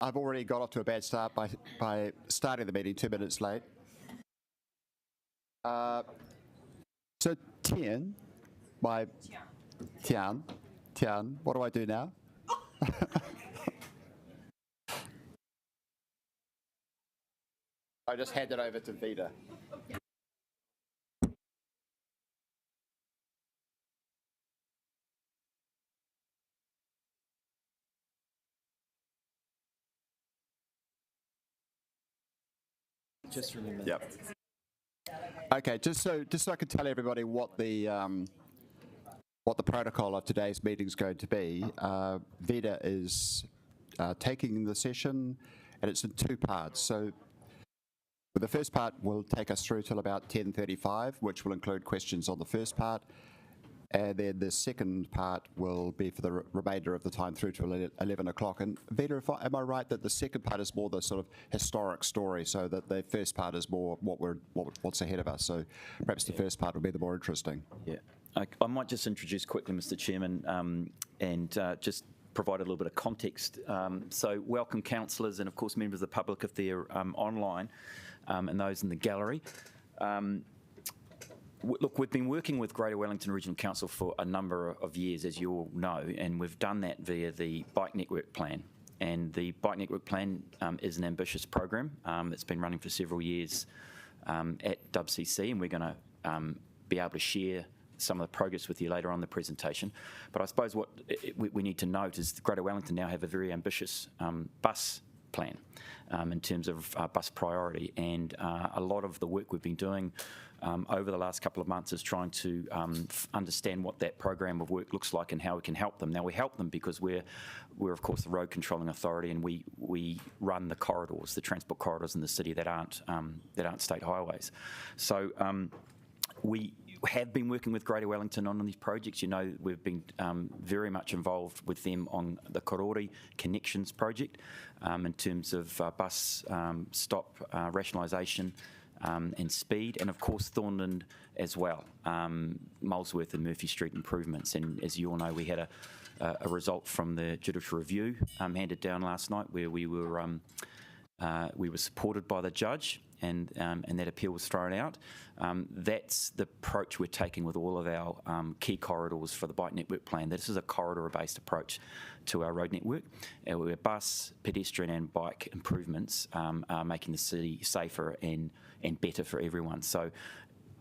I've already got off to a bad start by starting the meeting 2 minutes late. So Tian, Tian, what do I do now? I just hand it over to Vida. Just remember. Yep. Okay, just so I can tell everybody what the protocol of today's meeting is going to be. Vida is taking the session, and it's in 2 parts. So the first part will take us through till about 10:35, which will include questions on the first part. And then the second part will be for the remainder of the time through to 11 o'clock. And Vida, am I right that the second part is more the sort of historic story, so that the first part is more what's ahead of us? So perhaps the first part will be the more interesting. Yeah. I might just introduce quickly, Mr. Chairman, and just provide a little bit of context. So welcome councillors and, of course, members of the public if they're online, and those in the gallery. Look, we've been working with Greater Wellington Regional Council for a number of years, as you all know, and we've done that via the Bike Network Plan. And the Bike Network Plan is an ambitious program that's been running for several years at WCC, and we're going to be able to share some of the progress with you later on in the presentation. But I suppose what we need to note is Greater Wellington now have a very ambitious bus plan in terms of bus priority, and a lot of the work we've been doing over the last couple of months is trying to understand what that program of work looks like and how we can help them. Now, we help them because we're of course the road controlling authority, and we run the corridors, the transport corridors in the city that aren't state highways. So we have been working with Greater Wellington on these projects. You know, we've been very much involved with them on the Karori Connections project in terms of bus stop rationalisation and speed, and of course Thornland as well, Molesworth and Murphy Street improvements. And as you all know, we had a result from the judicial review handed down last night, where we were supported by the judge, and that appeal was thrown out. That's the approach we're taking with all of our key corridors for the Bike Network Plan. This is a corridor-based approach to our road network, where bus, pedestrian and bike improvements are making the city safer and better for everyone. So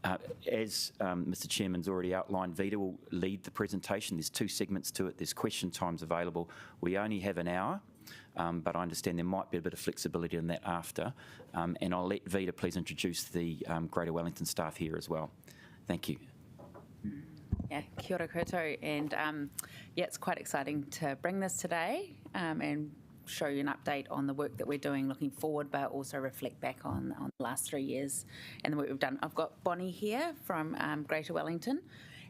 as Mr. Chairman's already outlined, Vida will lead the presentation. There's 2 segments to it. There's question times available. We only have an hour, but I understand there might be a bit of flexibility in that after. And I'll let Vida please introduce the Greater Wellington staff here as well. Thank you. Yeah, kia ora koutou, and yeah, it's quite exciting to bring this today and show you an update on the work that we're doing looking forward, but also reflect back on the last 3 years and the work we've done. I've got Bonnie here from Greater Wellington,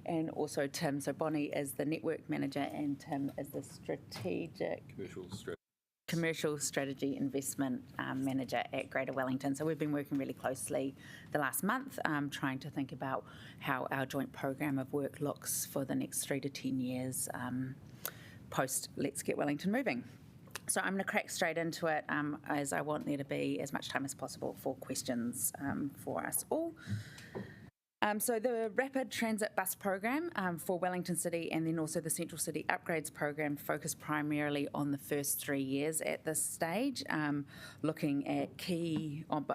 and also Tim. So Bonnie is the network manager and Tim is the commercial strategy investment manager at Greater Wellington. So we've been working really closely the last month, trying to think about how our joint program of work looks for the next 3 to 10 years post Let's Get Wellington Moving. So I'm going to crack straight into it, as I want there to be as much time as possible for questions for us all. So the Rapid Transit Bus Program for Wellington City, and then also the Central City Upgrades Program, focus primarily on the first 3 years at this stage, looking at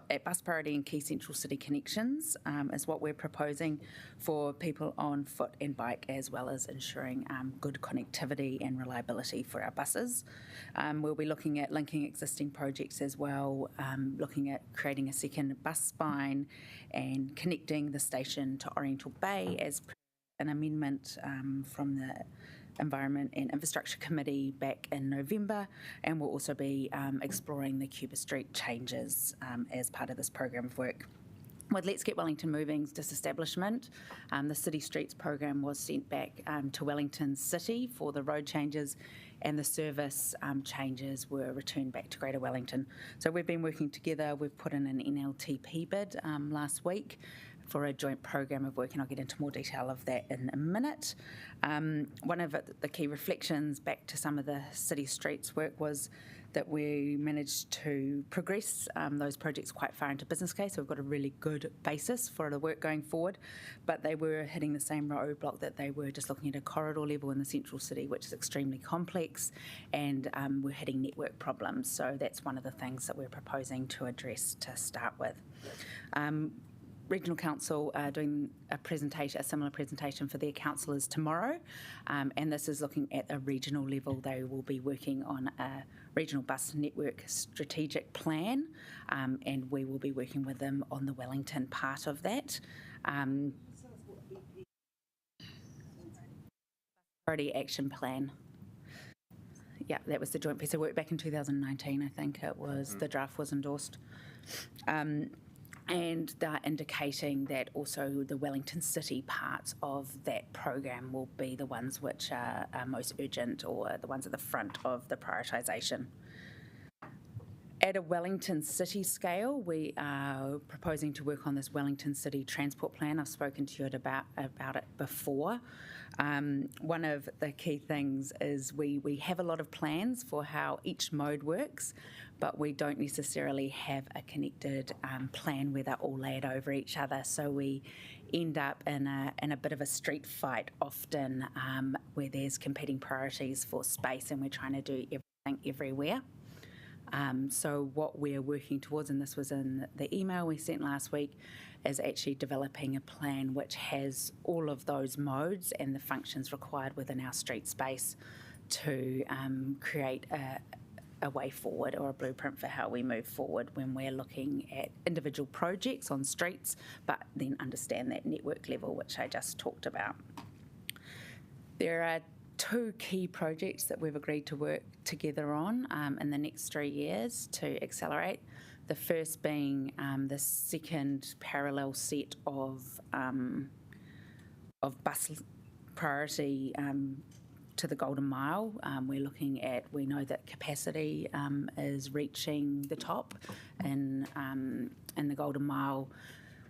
at bus priority and key Central City connections is what we're proposing for people on foot and bike, as well as ensuring good connectivity and reliability for our buses. We'll be looking at linking existing projects as well, looking at creating a second bus spine and connecting the station to Oriental Bay as per an amendment from the Environment and Infrastructure Committee back in November, and we'll also be exploring the Cuba Street changes as part of this program of work. With Let's Get Wellington Moving's disestablishment, the City Streets program was sent back to Wellington City for the road changes, and the service changes were returned back to Greater Wellington. So we've been working together. We've put in an NLTP bid last week for a joint program of work, and I'll get into more detail of that in a minute. One of the key reflections back to some of the City Streets work was that we managed to progress those projects quite far into business case. So we've got a really good basis for the work going forward, but they were hitting the same roadblock that they were just looking at a corridor level in the central city, which is extremely complex, and we're hitting network problems. So that's one of the things that we're proposing to address to start with. Regional Council are doing a similar presentation for their councillors tomorrow, and this is looking at a regional level. They will be working on a regional bus network strategic plan, and we will be working with them on the Wellington part of that. Priority action plan. Yeah, that was the joint piece of work back in 2019, I think it was. The draft was endorsed. And they're indicating that also the Wellington City parts of that program will be the ones which are most urgent, or the ones at the front of the prioritisation. At a Wellington City scale, we are proposing to work on this Wellington City transport plan. I've spoken to you about it before. One of the key things is we have a lot of plans for how each mode works, but we don't necessarily have a connected plan where they're all laid over each other. So we end up in a bit of a street fight often, where there's competing priorities for space, and we're trying to do everything everywhere. So what we're working towards, and this was in the email we sent last week, is actually developing a plan which has all of those modes and the functions required within our street space to create a way forward, or a blueprint for how we move forward when we're looking at individual projects on streets, but then understand that network level, which I just talked about. There are two key projects that we've agreed to work together on in the next 3 years to accelerate. The first being the second parallel set of bus priority to the Golden Mile. We know that capacity is reaching the top in the Golden Mile.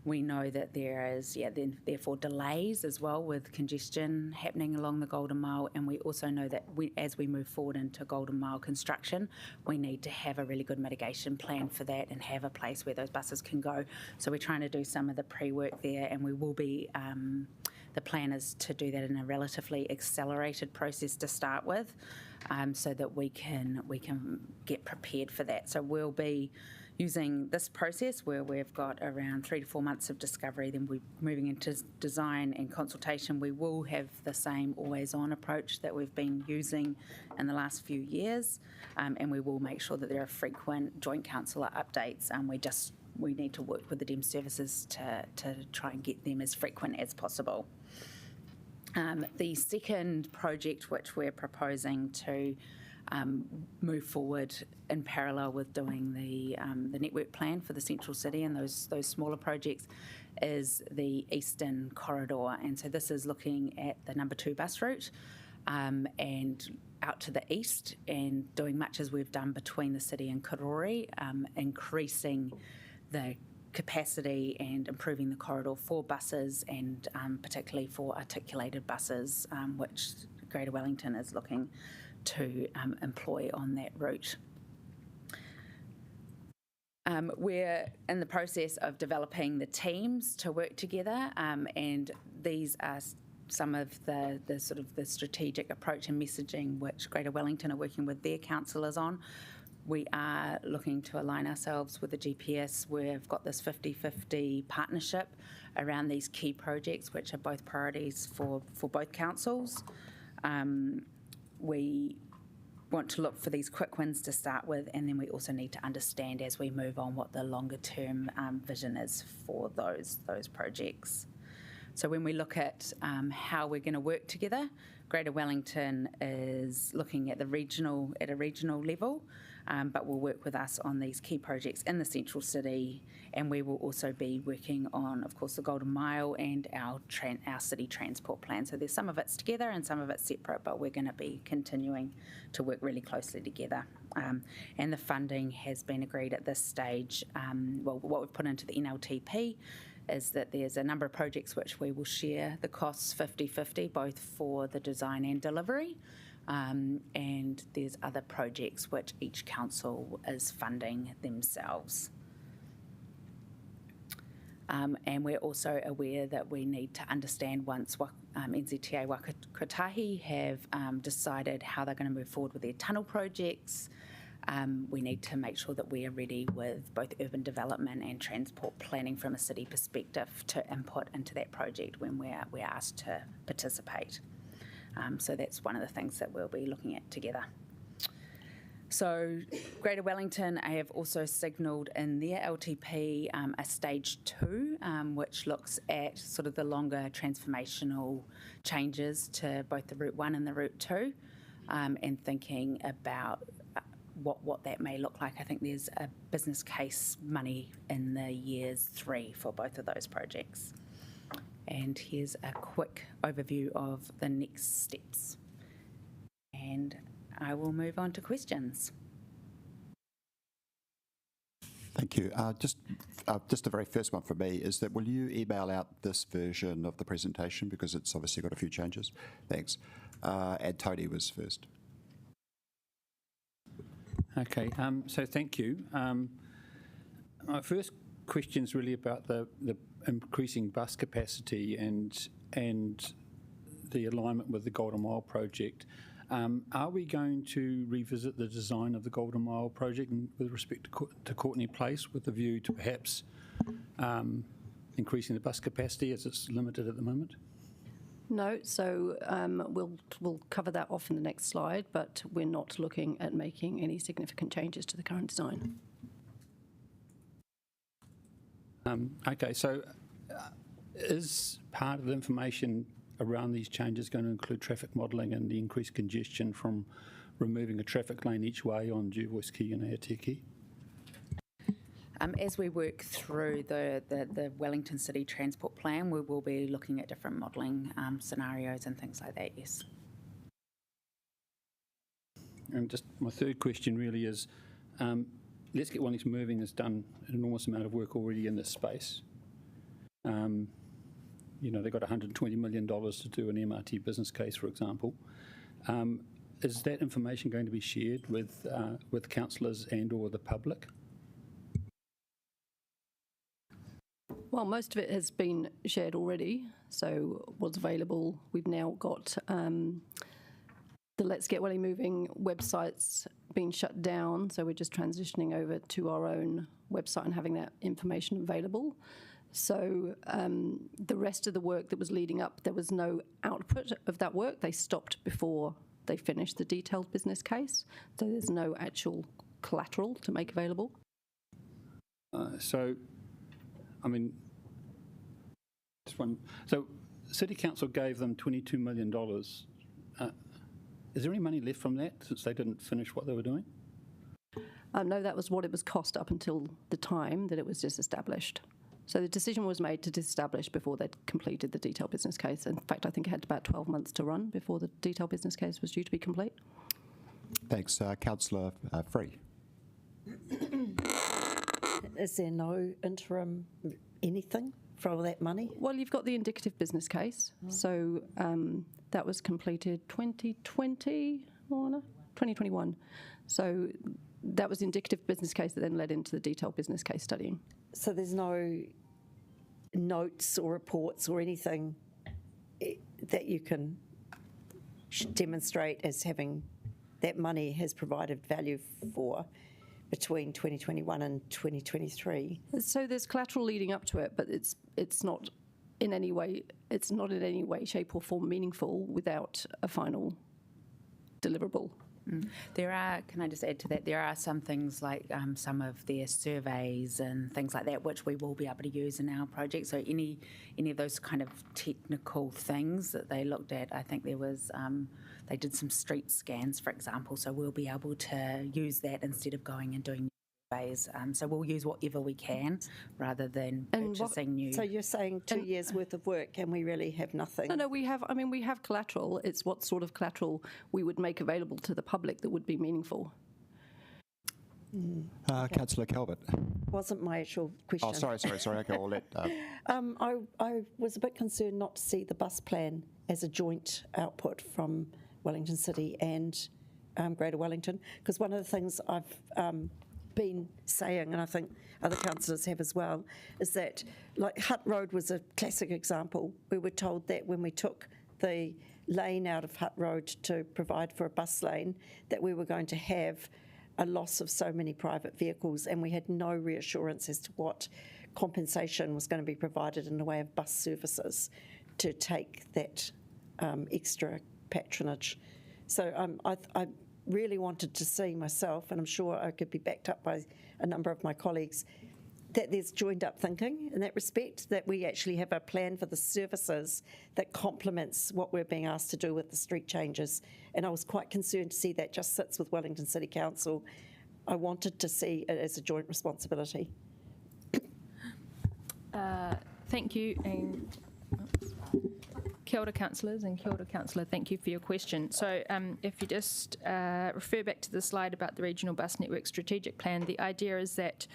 We know that there is, therefore delays as well with congestion happening along the Golden Mile, and we also know that as we move forward into Golden Mile construction, we need to have a really good mitigation plan for that and have a place where those buses can go. So we're trying to do some of the pre-work there, and we will be, the plan is to do that in a relatively accelerated process to start with, so that we can get prepared for that. So we'll be using this process where we've got around 3 to 4 months of discovery, then we're moving into design and consultation. We will have the same always-on approach that we've been using in the last few years, and we will make sure that there are frequent joint councillor updates. We need to work with the DEM services to try and get them as frequent as possible. The second project which we're proposing to move forward in parallel with doing the network plan for the central city and those smaller projects is the Eastern Corridor. And so this is looking at the number 2 bus route and out to the east, and doing much as we've done between the city and Karori, increasing the capacity and improving the corridor for buses, and particularly for articulated buses, which Greater Wellington is looking to employ on that route. We're in the process of developing the teams to work together, and these are some of the sort of the strategic approach and messaging which Greater Wellington are working with their councillors on. We are looking to align ourselves with the GPS. We've got this 50-50 partnership around these key projects, which are both priorities for both councils. We want to look for these quick wins to start with, and then we also need to understand as we move on what the longer term vision is for those projects. So when we look at how we're going to work together, Greater Wellington is looking at a regional level, but will work with us on these key projects in the central city, and we will also be working on, of course, the Golden Mile and our city transport plan. So there's some of it's together and some of it's separate, but we're going to be continuing to work really closely together. And the funding has been agreed at this stage. What we've put into the NLTP is that there's a number of projects which we will share the costs 50-50, both for the design and delivery. and there's other projects which each council is funding themselves. And we're also aware that we need to understand once NZTA Waka Kotahi have decided how they're going to move forward with their tunnel projects. We need to make sure that we are ready with both urban development and transport planning from a city perspective to input into that project when we're asked to participate. So that's one of the things that we'll be looking at together. So Greater Wellington have also signalled in their LTP a stage 2, which looks at sort of the longer transformational changes to both the Route 1 and the Route 2, and thinking about what that may look like. I think there's a business case money in the years 3 for both of those projects. And here's a quick overview of the next steps. And I will move on to questions. Thank you. Just the very first one for me is that will you email out this version of the presentation because it's obviously got a few changes? Thanks. And Tony was first. Okay, so thank you. My first question is really about the increasing bus capacity and the alignment with the Golden Mile project. Are we going to revisit the design of the Golden Mile project with respect to Courtenay Place with a view to perhaps increasing the bus capacity as it's limited at the moment? No, so we'll cover that off in the next slide, but we're not looking at making any significant changes to the current design. Okay, so is part of the information around these changes going to include traffic modelling and the increased congestion from removing a traffic lane each way on Duvois and Aotiki? As we work through the Wellington City Transport Plan, we will be looking at different modelling scenarios and things like that, yes. And just my third question really is, Let's Get Wellington Moving has done an enormous amount of work already in this space. You know, they've got $120 million to do an MRT business case, for example. Is that information going to be shared with councillors and or the public? Well, most of it has been shared already, so what's available. We've now got the Let's Get Welly Moving websites being shut down, so we're just transitioning over to our own website and having that information available. So the rest of the work that was leading up, there was no output of that work. They stopped before they finished the detailed business case, so there's no actual collateral to make available. So, I mean, so City Council gave them $22 million. Is there any money left from that since they didn't finish what they were doing? No, that was what it was cost up until the time that it was disestablished. So the decision was made to disestablish before they'd completed the detailed business case. In fact, I think it had about 12 months to run before the detailed business case was due to be complete. Thanks. Councillor Free. Is there no interim anything from that money? Well, you've got the indicative business case. So that was completed 2020, Lorna? 2021. So that was the indicative business case that then led into the detailed business case studying. So there's no notes or reports or anything that you can demonstrate as having that money has provided value for between 2021 and 2023? So there's collateral leading up to it, but it's not in any way, shape or form meaningful without a final deliverable. There are, can I just add to that, there are some things like some of their surveys and things like that which we will be able to use in our project. So any of those kind of technical things that they looked at, I think there was, they did some street scans, for example, so we'll be able to use that instead of going and doing surveys. So we'll use whatever we can rather than purchasing new. So you're saying 2 years worth of work and we really have nothing? No, we have collateral. It's what sort of collateral we would make available to the public that would be meaningful. Councillor Calvert. Wasn't my actual question. Oh, sorry. Okay, I'll let... I was a bit concerned not to see the bus plan as a joint output from Wellington City and Greater Wellington, because one of the things I've been saying, and I think other councillors have as well, is that like Hutt Road was a classic example. We were told that when we took the lane out of Hutt Road to provide for a bus lane, that we were going to have a loss of so many private vehicles, and we had no reassurance as to what compensation was going to be provided in the way of bus services to take that extra patronage. So I really wanted to see myself, and I'm sure I could be backed up by a number of my colleagues, that there's joined up thinking in that respect, that we actually have a plan for the services that complements what we're being asked to do with the street changes. And I was quite concerned to see that just sits with Wellington City Council. I wanted to see it as a joint responsibility. Thank you, and kia ora councillors and kia ora councillor, thank you for your question. So if you just refer back to the slide about the Regional Bus Network Strategic Plan, the idea is that...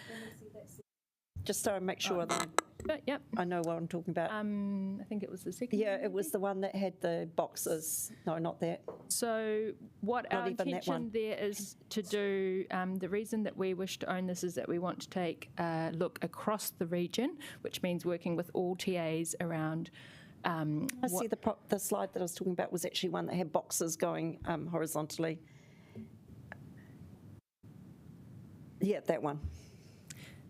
Just so I make sure that Yep. I know what I'm talking about. I think it was the second. Yeah, it was the one that had the boxes. No, not that. So what Not our even that intention one. there is to do, the reason that we wish to own this is that we want to take a look across the region, which means working with all TAs around I see the slide that I was talking about was actually one that had boxes going horizontally. Yeah, that one.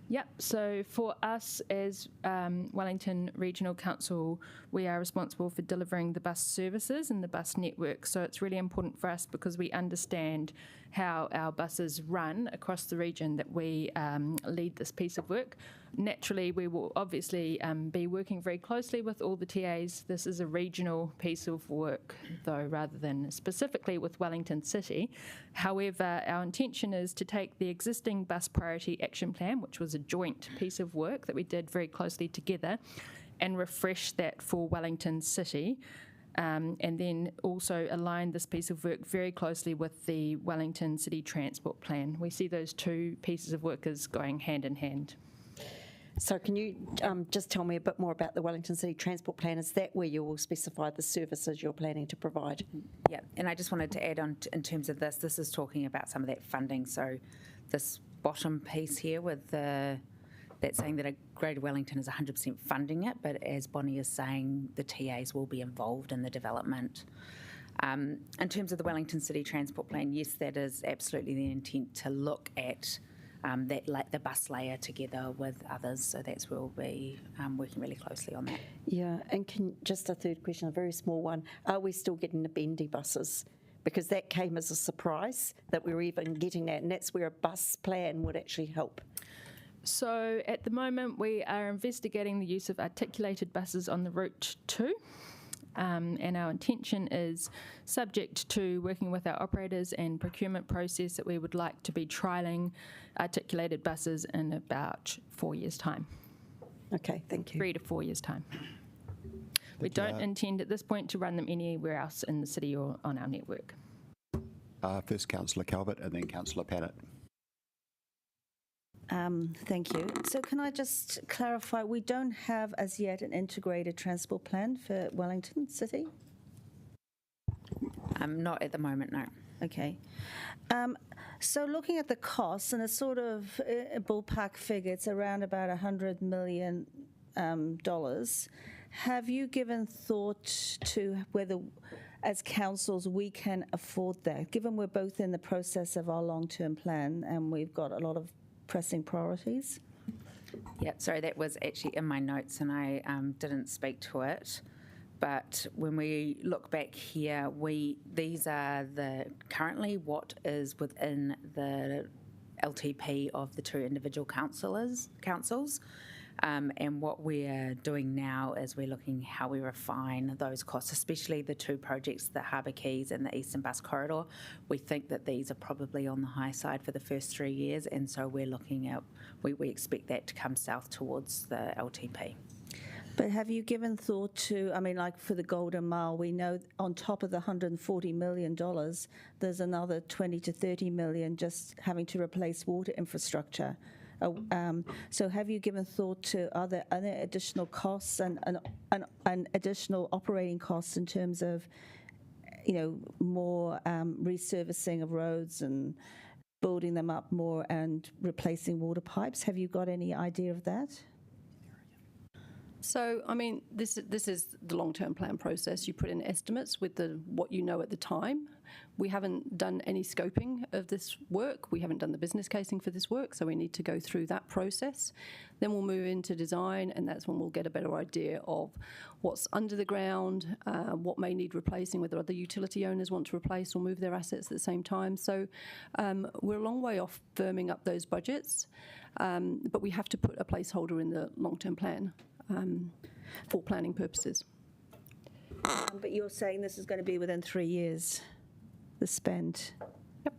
Yep, so for us as Wellington Regional Council, we are responsible for delivering the bus services and the bus network. So it's really important for us because we understand how our buses run across the region that we lead this piece of work. Naturally, we will obviously be working very closely with all the TAs. This is a regional piece of work, though, rather than specifically with Wellington City. However, our intention is to take the existing Bus Priority Action Plan, which was a joint piece of work that we did very closely together, and refresh that for Wellington City. And then also align this piece of work very closely with the Wellington City Transport Plan. We see those two pieces of work as going hand in hand. So can you just tell me a bit more about the Wellington City Transport Plan? Is that where you will specify the services you're planning to provide? Yeah, and I just wanted to add on in terms of this is talking about some of that funding. So this bottom piece here with that's saying that Greater Wellington is 100% funding it, but as Bonnie is saying, the TAs will be involved in the development. In terms of the Wellington City Transport Plan, yes, that is absolutely the intent to look at the bus layer together with others. So that's where we'll be working really closely on that. Yeah, and just a third question, a very small one. Are we still getting the bendy buses? Because that came as a surprise that we were even getting that, and that's where a bus plan would actually help. So at the moment, we are investigating the use of articulated buses on the route 2. And our intention is, subject to working with our operators and procurement process, that we would like to be trialling articulated buses in about 4 years' time. Okay, thank you. 3 to 4 years' time. We don't intend at this point to run them anywhere else in the city or on our network. First Councillor Calvert and then Councillor Pannett. Thank you. So can I just clarify, we don't have as yet an integrated transport plan for Wellington City? Not at the moment, no. Okay. So looking at the costs, and a sort of a ballpark figure, it's around about $100 million. Have you given thought to whether, as councils, we can afford that, given we're both in the process of our long-term plan and we've got a lot of pressing priorities? Yeah, sorry, that was actually in my notes and I didn't speak to it. But when we look back here, these are currently what is within the LTP of the two individual councils. And what we're doing now is we're looking how we refine those costs, especially the two projects, the Harbour Quays and the Eastern Bus Corridor. We think that these are probably on the high side for the first 3 years, and so we're looking at, we expect that to come south towards the LTP. But have you given thought to, I mean, like for the Golden Mile, we know on top of the $140 million, there's another 20 to 30 million just having to replace water infrastructure. So have you given thought to other additional costs and additional operating costs in terms of more resurfacing of roads and building them up more and replacing water pipes? Have you got any idea of that? So, I mean, this is the long-term plan process. You put in estimates with what you know at the time. We haven't done any scoping of this work. We haven't done the business casing for this work, so we need to go through that process. Then we'll move into design, and that's when we'll get a better idea of what's under the ground, what may need replacing, whether other utility owners want to replace or move their assets at the same time. So we're a long way off firming up those budgets, but we have to put a placeholder in the long-term plan for planning purposes. But you're saying this is going to be within 3 years, the spend? Yep.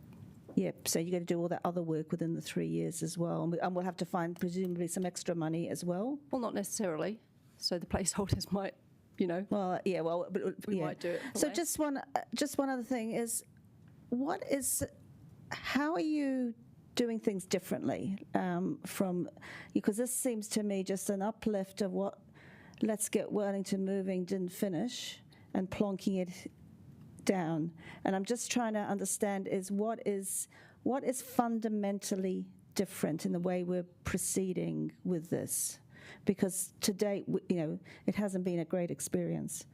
Yep, so you're going to do all that other work within the 3 years as well, and we'll have to find presumably some extra money as well? Well, not necessarily. So the placeholders might, Well, yeah, well, but we yeah. might do it. So just one other thing is, how are you doing things differently because this seems to me just an uplift of what Let's Get Wellington Moving didn't finish and plonking it down. And I'm just trying to understand what is fundamentally different in the way we're proceeding with this, because to date, it hasn't been a great experience.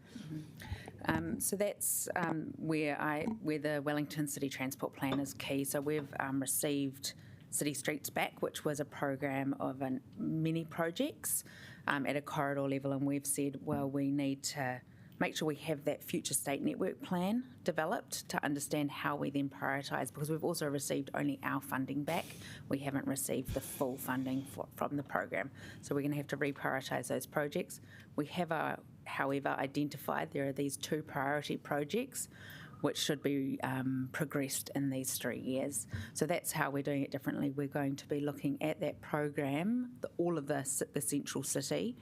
So that's where the Wellington City Transport Plan is key. So we've received City Streets Back, which was a program of many projects at a corridor level, and we've said, well, we need to make sure we have that future state network plan developed to understand how we then prioritise, because we've also received only our funding back. We haven't received the full funding from the program. So we're going to have to reprioritise those projects. We have, however, identified there are these 2 priority projects which should be progressed in these 3 years. So that's how we're doing it differently. We're going to be looking at that program, all of the central city,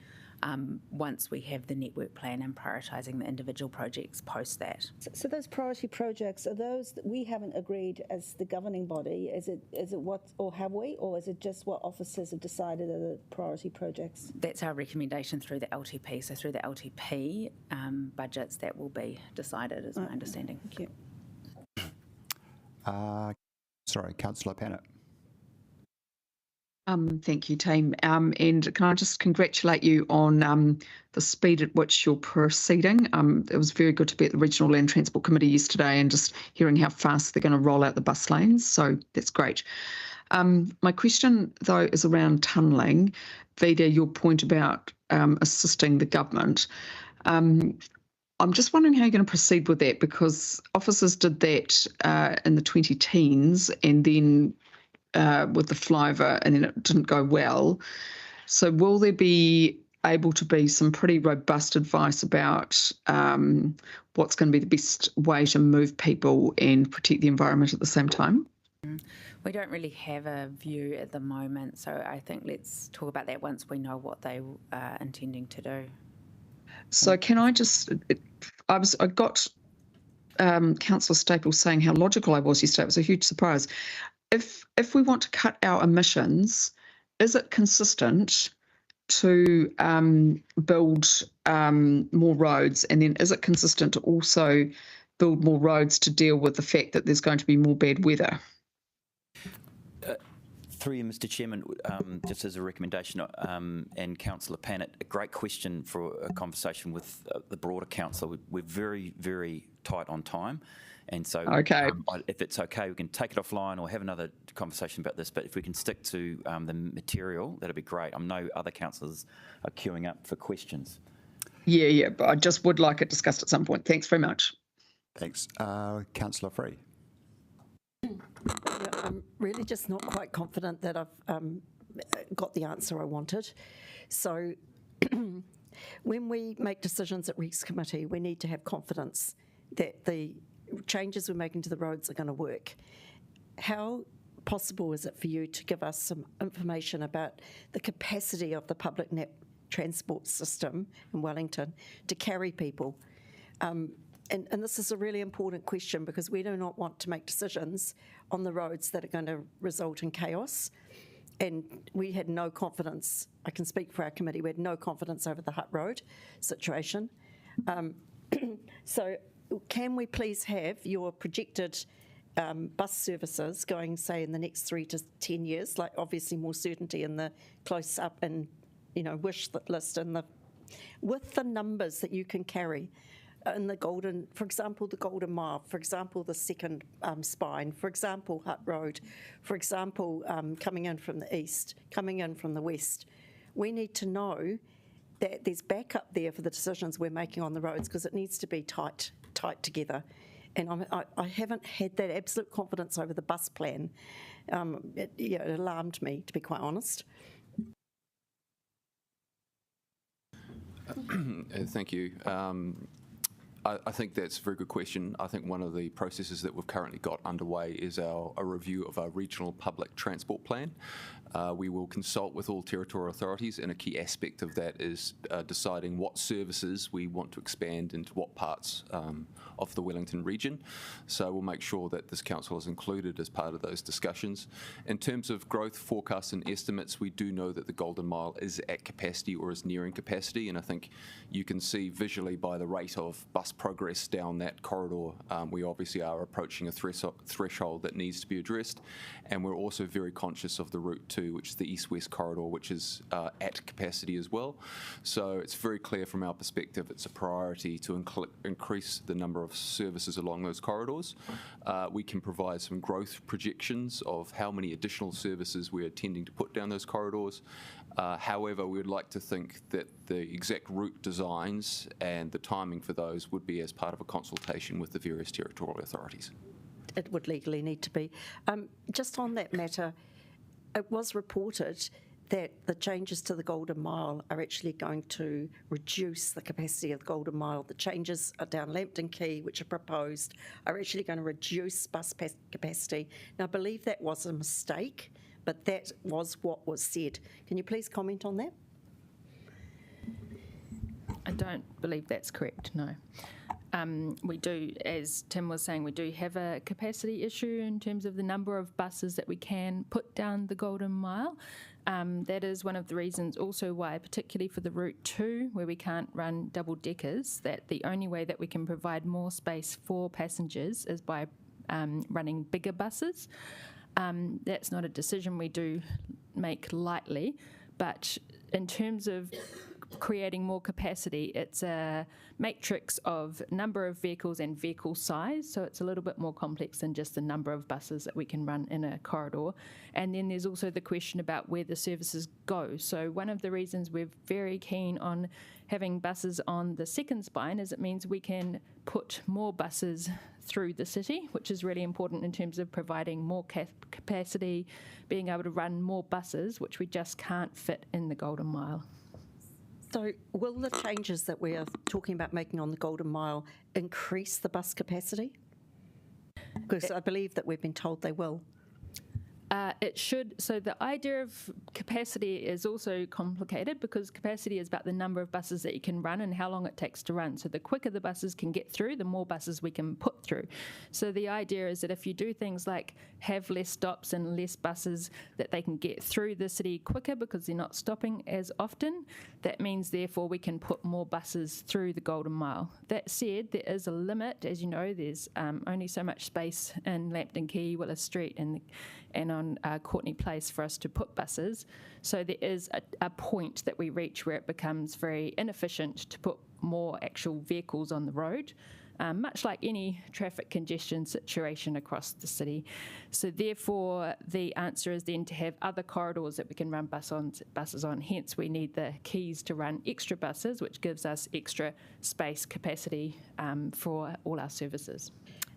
once we have the network plan, and prioritising the individual projects post that. So those priority projects, are those that we haven't agreed as the governing body? Is it what, or have we, or is it just what officers have decided are the priority projects? That's our recommendation through the LTP. So through the LTP budgets, that will be decided, is my understanding. Thank you. Sorry, Councillor Pannett. Thank you, team. And can I just congratulate you on the speed at which you're proceeding? It was very good to be at the Regional Land Transport Committee yesterday and just hearing how fast they're going to roll out the bus lanes. So that's great. My question, though, is around tunnelling. Vida, your point about assisting the government. I'm just wondering how you're going to proceed with that, because officers did that in the 2010s and then with the flyover, and then it didn't go well. So will there be able to be some pretty robust advice about what's going to be the best way to move people and protect the environment at the same time? We don't really have a view at the moment, so I think let's talk about that once we know what they are intending to do. So can I just, I got Councillor Staples saying how logical I was yesterday. It was a huge surprise. If we want to cut our emissions, is it consistent to build more roads, and then is it consistent to also build more roads to deal with the fact that there's going to be more bad weather? Through you, Mr Chairman, just as a recommendation, and Councillor Pannett, a great question for a conversation with the broader council. We're very, very tight on time. And so if it's okay, we can take it offline or have another conversation about this. But if we can stick to the material, that'd be great. I know other councillors are queuing up for questions. Yeah, but I just would like it discussed at some point. Thanks very much. Thanks. Councillor Free. I'm really just not quite confident that I've got the answer I wanted. So when we make decisions at Regs Committee, we need to have confidence that the changes we're making to the roads are going to work. How possible is it for you to give us some information about the capacity of the public transport system in Wellington to carry people? And this is a really important question, because we do not want to make decisions on the roads that are going to result in chaos. And we had no confidence, I can speak for our committee, we had no confidence over the Hutt Road situation. So can we please have your projected bus services going, say, in the next 3 to 10 years, like obviously more certainty in the close up and, wish list and with the numbers that you can carry in the for example, the Golden Mile, for example, the second spine, for example, Hutt Road, for example, coming in from the east, coming in from the west. We need to know that there's backup there for the decisions we're making on the roads, because it needs to be tight together. And I haven't had that absolute confidence over the bus plan. It alarmed me, to be quite honest. Thank you. I think that's a very good question. I think one of the processes that we've currently got underway is a review of our regional public transport plan. We will consult with all territorial authorities, and a key aspect of that is deciding what services we want to expand into what parts of the Wellington region. So we'll make sure that this council is included as part of those discussions. In terms of growth forecasts and estimates, we do know that the Golden Mile is at capacity or is nearing capacity, and I think you can see visually by the rate of bus progress down that corridor, we obviously are approaching a threshold that needs to be addressed, and we're also very conscious of the Route 2, which is the east-west corridor, which is at capacity as well. So it's very clear from our perspective it's a priority to increase the number of services along those corridors. We can provide some growth projections of how many additional services we're intending to put down those corridors. However, we would like to think that the exact route designs and the timing for those would be as part of a consultation with the various territorial authorities. It would legally need to be. Just on that matter, it was reported that the changes to the Golden Mile are actually going to reduce the capacity of the Golden Mile. The changes down Lambton Quay, which are proposed, are actually going to reduce bus capacity. Now, I believe that was a mistake, but that was what was said. Can you please comment on that? I don't believe that's correct, no. We do, as Tim was saying, we do have a capacity issue in terms of the number of buses that we can put down the Golden Mile. That is one of the reasons also why, particularly for the Route 2, where we can't run double deckers, that the only way that we can provide more space for passengers is by running bigger buses. That's not a decision we do make lightly, but in terms of creating more capacity, it's a matrix of number of vehicles and vehicle size, so it's a little bit more complex than just the number of buses that we can run in a corridor. And then there's also the question about where the services go. So one of the reasons we're very keen on having buses on the second spine is it means we can put more buses through the city, which is really important in terms of providing more capacity, being able to run more buses, which we just can't fit in the Golden Mile. So will the changes that we are talking about making on the Golden Mile increase the bus capacity? Because I believe that we've been told they will. It should. So the idea of capacity is also complicated because capacity is about the number of buses that you can run and how long it takes to run. So the quicker the buses can get through, the more buses we can put through. So the idea is that if you do things like have less stops and less buses, that they can get through the city quicker because they're not stopping as often. That means, therefore, we can put more buses through the Golden Mile. That said, there is a limit. As you know, there's only so much space in Lambton Quay, Willis Street, and on Courtney Place for us to put buses. So there is a point that we reach where it becomes very inefficient to put more actual vehicles on the road, much like any traffic congestion situation across the city. So therefore, the answer is then to have other corridors that we can run buses on. Hence, we need the keys to run extra buses, which gives us extra space capacity for all our services.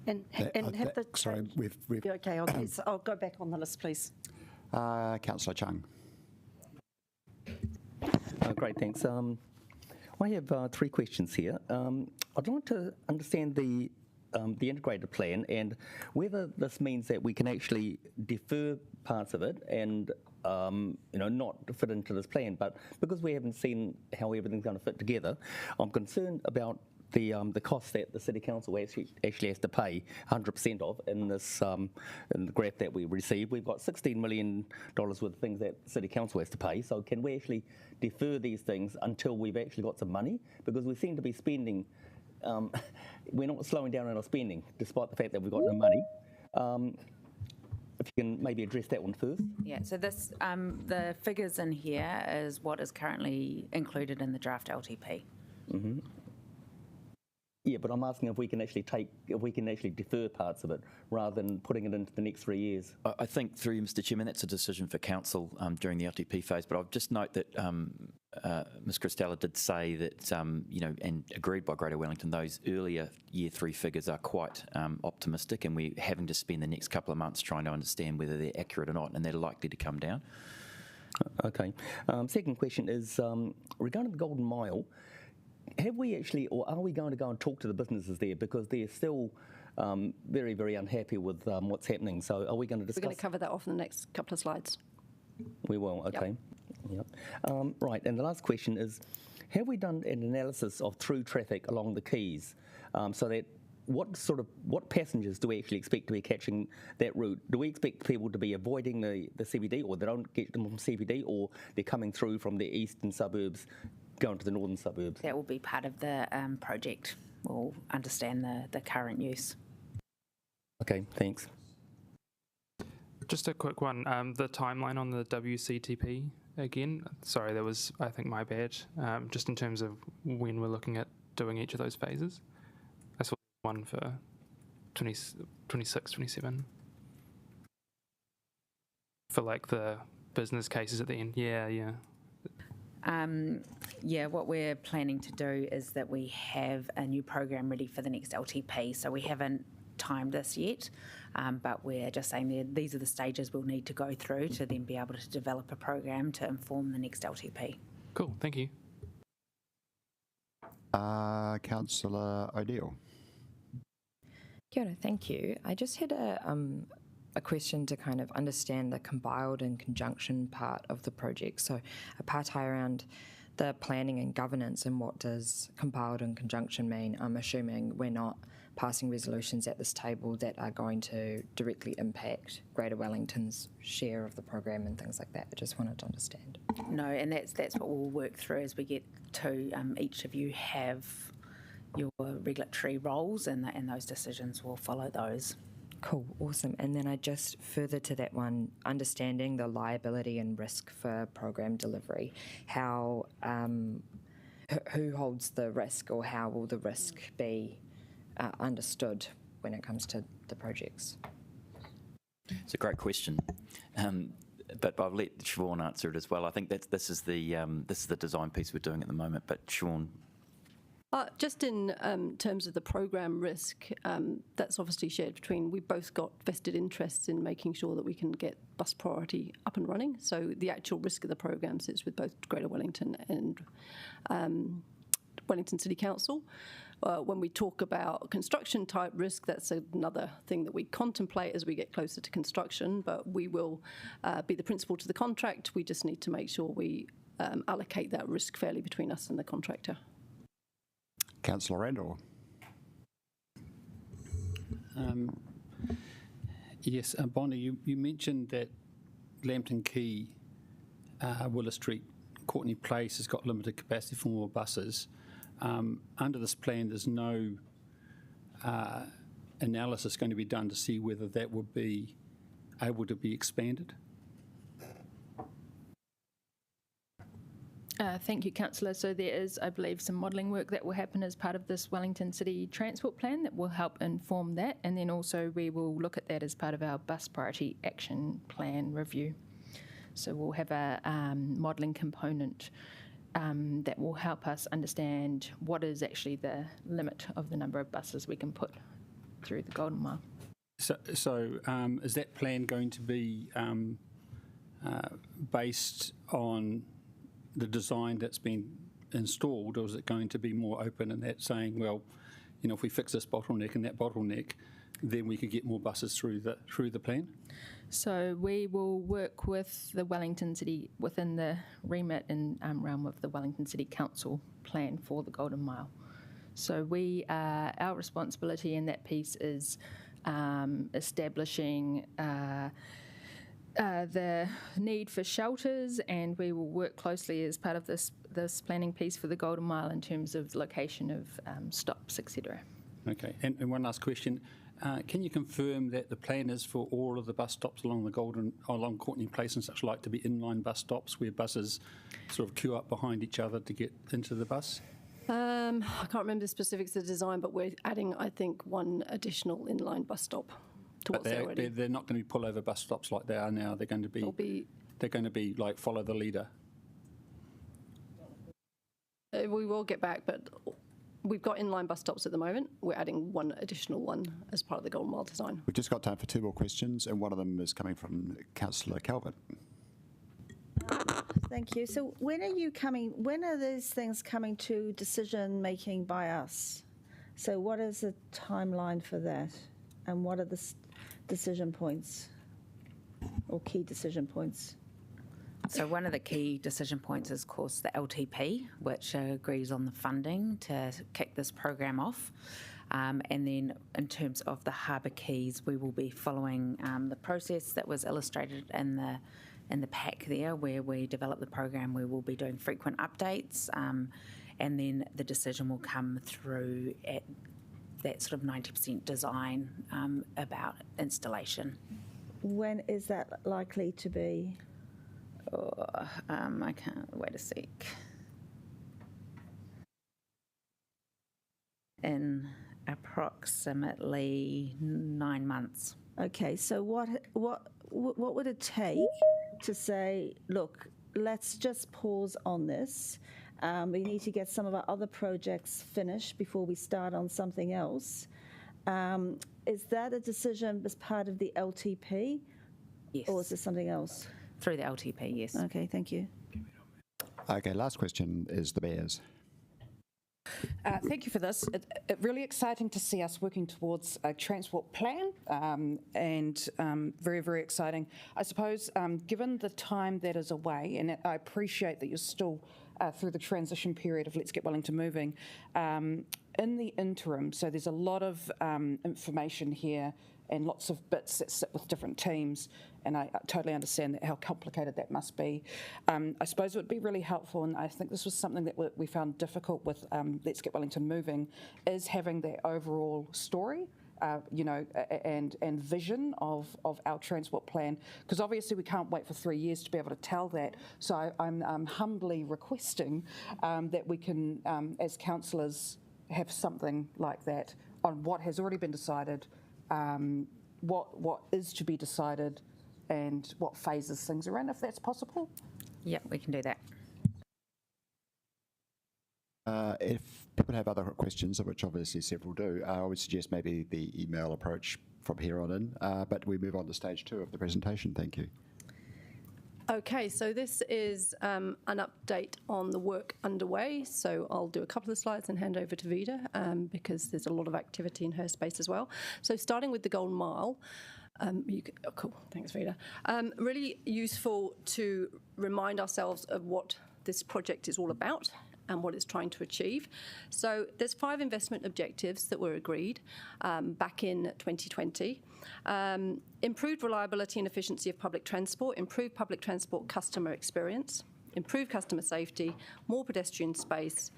And have the... Sorry, we've Okay, I'll go back on the list, please. Councillor Chung. Great, thanks. I have 3 questions here. I'd like to understand the integrated plan and whether this means that we can actually defer parts of it and not fit into this plan. But because we haven't seen how everything's going to fit together, I'm concerned about the cost that the City Council actually has to pay 100% of in this in the graph that we received. We've got $16 million worth of things that the City Council has to pay. So can we actually defer these things until we've actually got some money? Because we seem to be spending we're not slowing down on our spending, despite the fact that we've got no money. If you can maybe address that one first. Yeah, so this, the figures in here is what is currently included in the draft LTP. Yeah, but I'm asking if we can actually defer parts of it rather than putting it into the next 3 years. I think through you, Mr Chairman, that's a decision for council during the LTP phase, but I'll just note that Ms Christella did say that, and agreed by Greater Wellington, those earlier year 3 figures are quite optimistic, and we're having to spend the next couple of months trying to understand whether they're accurate or not, and they're likely to come down. Okay. Second question is regarding the Golden Mile. Have we actually, or are we going to go and talk to the businesses there, because they're still very, very unhappy with what's happening? So are we going to discuss? We're going to cover that off in the next couple of slides. We will, okay. Yep. Right, and the last question is, have we done an analysis of through traffic along the quays, so that what passengers do we actually expect to be catching that route? Do we expect people to be avoiding the CBD, or they don't get them from CBD, or they're coming through from the eastern suburbs going to the northern suburbs? That will be part of the project. We'll understand the current use. Okay, thanks. Just a quick one. The timeline on the WCTP again. Sorry, that was, I think, my bad. Just in terms of when we're looking at doing each of those phases. I saw one for 26, 27. For like the business cases at the end. Yeah. What we're planning to do is that we have a new program ready for the next LTP. So we haven't timed this yet, but we're just saying these are the stages we'll need to go through to then be able to develop a program to inform the next LTP. Cool, thank you. Councillor O'Neill. Kia ora, thank you. I just had a question to kind of understand the compiled and conjunction part of the project. So a part around the planning and governance, and what does compiled and conjunction mean? I'm assuming we're not passing resolutions at this table that are going to directly impact Greater Wellington's share of the program and things like that. I just wanted to understand. No, and that's what we'll work through as we get to each of you have your regulatory roles, and those decisions will follow those. Cool, awesome. And then I just further to that one, understanding the liability and risk for program delivery. How, who holds the risk, or how will the risk be understood when it comes to the projects? It's a great question, but I'll let Siobhan answer it as well. I think this is the design piece we're doing at the moment. But Siobhan. Just in terms of the program risk, that's obviously shared between, we've both got vested interests in making sure that we can get bus priority up and running. So the actual risk of the program sits with both Greater Wellington and Wellington City Council. When we talk about construction type risk, that's another thing that we contemplate as we get closer to construction, but we will be the principal to the contract. We just need to make sure we allocate that risk fairly between us and the contractor. Councillor Randall. Yes, Bonnie, you mentioned that Lambton Quay, Willis Street, Courtney Place has got limited capacity for more buses. Under this plan, there's no analysis going to be done to see whether that would be able to be expanded. Thank you, Councillor. So there is, I believe, some modelling work that will happen as part of this Wellington City Transport Plan that will help inform that, and then also we will look at that as part of our Bus Priority Action Plan review. So we'll have a modelling component that will help us understand what is actually the limit of the number of buses we can put through the Golden Mile. So is that plan going to be based on the design that's been installed, or is it going to be more open and that saying, well, if we fix this bottleneck and that bottleneck, then we could get more buses through the plan? So we will work with the Wellington City within the remit and realm of the Wellington City Council plan for the Golden Mile. So our responsibility in that piece is establishing the need for shelters, and we will work closely as part of this planning piece for the Golden Mile in terms of location of stops, etc. Okay, and one last question. Can you confirm that the plan is for all of the bus stops along along Courtney Place and such like to be inline bus stops where buses sort of queue up behind each other to get into the bus? I can't remember the specifics of the design, but we're adding, I think, one additional inline bus stop to what's there already. They're not going to be pullover bus stops like they are now. They're going to be like follow the leader. We will get back, but we've got inline bus stops at the moment. We're adding one additional one as part of the Golden Mile design. We've just got time for 2 more questions, and one of them is coming from Councillor Calvert. Thank you. So when are these things coming to decision making by us? So what is the timeline for that? And what are the decision points or key decision points? So one of the key decision points is, of course, the LTP, which agrees on the funding to kick this program off. And then in terms of the harbour keys, we will be following the process that was illustrated in the pack there, where we develop the program. We will be doing frequent updates, and then the decision will come through at that sort of 90% design about installation. When is that likely to be? I can't, wait a sec. In approximately 9 months. Okay, so what would it take to say, look, let's just pause on this. We need to get some of our other projects finished before we start on something else. Is that a decision as part of the LTP? Yes. Or is there something else? Through the LTP, yes. Okay, thank you. Okay, last question is the Mayor's. Thank you for this. It's really exciting to see us working towards a transport plan, and very, very exciting. I suppose, given the time that is away, and I appreciate that you're still through the transition period of Let's Get Wellington Moving, in the interim, so there's a lot of information here and lots of bits that sit with different teams, and I totally understand how complicated that must be. I suppose it would be really helpful, and I think this was something that we found difficult with Let's Get Wellington Moving, is having that overall story, and vision of our transport plan, because obviously we can't wait for 3 years to be able to tell that. So I'm humbly requesting that we can, as councillors, have something like that on what has already been decided, what is to be decided, and what phases things are in, if that's possible. Yeah, we can do that. If people have other questions, of which obviously several do, I would suggest maybe the email approach from here on in, but we move on to stage 2 of the presentation. Thank you. Okay, so this is an update on the work underway. So I'll do a couple of slides and hand over to Vida because there's a lot of activity in her space as well. So starting with the Golden Mile, cool, thanks Vida. Really useful to remind ourselves of what this project is all about and what it's trying to achieve. So there's 5 investment objectives that were agreed back in 2020. Improved reliability and efficiency of public transport, improved public transport customer experience, improved customer safety, more pedestrian space,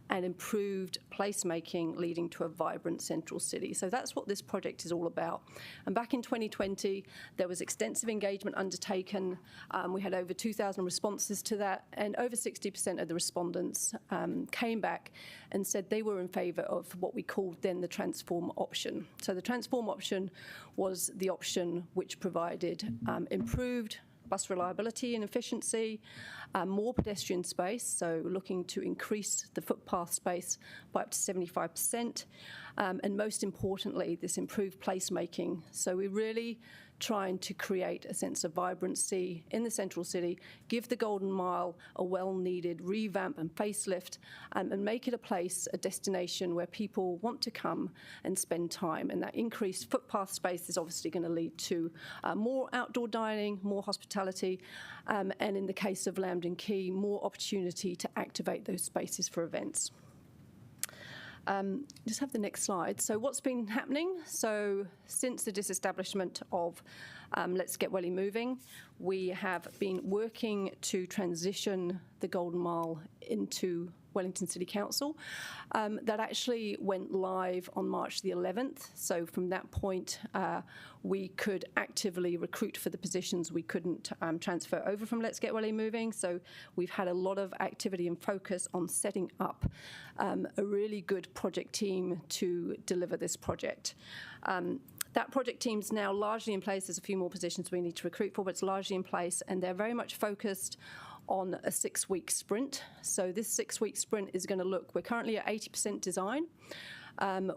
and improved placemaking leading to a vibrant central city. So that's what this project is all about. And back in 2020, there was extensive engagement undertaken. We had over 2,000 responses to that, and over 60% of the respondents came back and said they were in favour of what we called then the transform option. So the transform option was the option which provided improved bus reliability and efficiency, more pedestrian space, so looking to increase the footpath space by up to 75%, and most importantly, this improved placemaking. So we're really trying to create a sense of vibrancy in the central city, give the Golden Mile a well-needed revamp and facelift, and make it a place, a destination where people want to come and spend time. And that increased footpath space is obviously going to lead to more outdoor dining, more hospitality, and in the case of Lambton Quay, more opportunity to activate those spaces for events. Just have the next slide. So what's been happening? So since the disestablishment of Let's Get Welly Moving. We have been working to transition the Golden Mile into Wellington City Council. That actually went live on March the 11th. So from that point, we could actively recruit for the positions we couldn't transfer over from Let's Get Welly Moving. So we've had a lot of activity and focus on setting up a really good project team to deliver this project. That project team's now largely in place. There's a few more positions we need to recruit for, but it's largely in place, and they're very much focused on a 6-week sprint. So this 6-week sprint is going to look, we're currently at 80% design.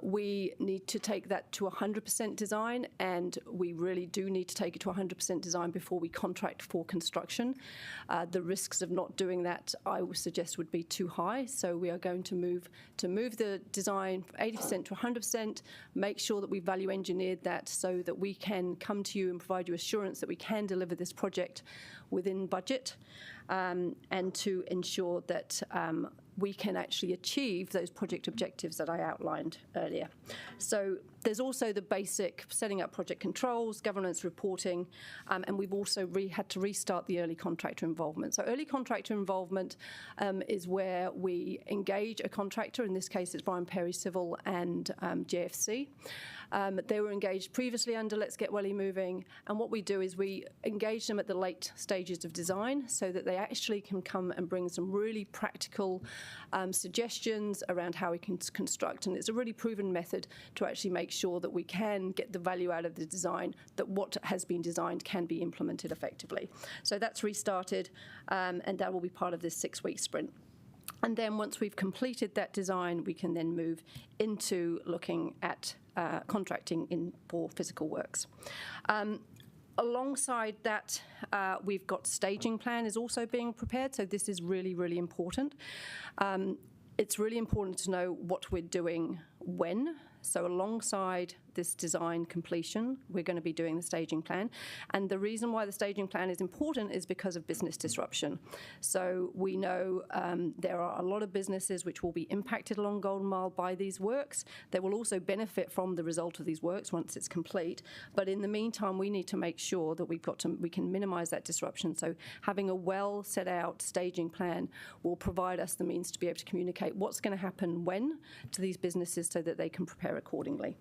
We need to take that to 100% design, and we really do need to take it to 100% design before we contract for construction. The risks of not doing that, I would suggest, would be too high. So we are going to move the design from 80% to 100%, make sure that we value engineered that so that we can come to you and provide you assurance that we can deliver this project within budget, and to ensure that we can actually achieve those project objectives that I outlined earlier. So there's also the basic setting up project controls, governance reporting, and we've also had to restart the early contractor involvement. So early contractor involvement is where we engage a contractor. In this case, it's Brian Perry Civil and JFC. They were engaged previously under Let's Get Welly Moving, and what we do is we engage them at the late stages of design so that they actually can come and bring some really practical suggestions around how we can construct. And it's a really proven method to actually make sure that we can get the value out of the design, that what has been designed can be implemented effectively. So that's restarted, and that will be part of this 6-week sprint. And then once we've completed that design, we can then move into looking at contracting in for physical works. Alongside that, we've got staging plan is also being prepared, so this is really, really important. It's really important to know what we're doing when. So alongside this design completion, we're going to be doing the staging plan. And the reason why the staging plan is important is because of business disruption. So we know there are a lot of businesses which will be impacted along Golden Mile by these works. They will also benefit from the result of these works once it's complete. But in the meantime, we need to make sure that we can minimise that disruption. So having a well set out staging plan will provide us the means to be able to communicate what's going to happen when to these businesses so that they can prepare accordingly.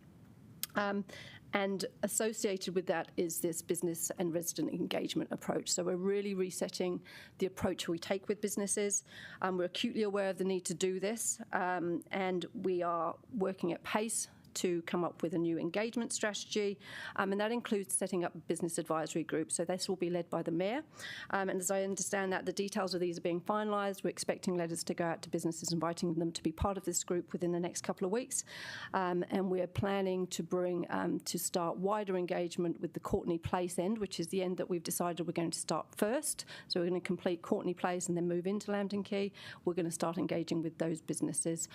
And associated with that is this business and resident engagement approach. So we're really resetting the approach we take with businesses. We're acutely aware of the need to do this, and we are working at pace to come up with a new engagement strategy, and that includes setting up a business advisory group. So this will be led by the Mayor, and as I understand that, the details of these are being finalised. We're expecting letters to go out to businesses inviting them to be part of this group within the next couple of weeks, and we're planning to bring to start wider engagement with the Courtenay Place end, which is the end that we've decided we're going to start first. So we're going to complete Courtenay Place and then move into Lambton Quay. We're going to start engaging with those businesses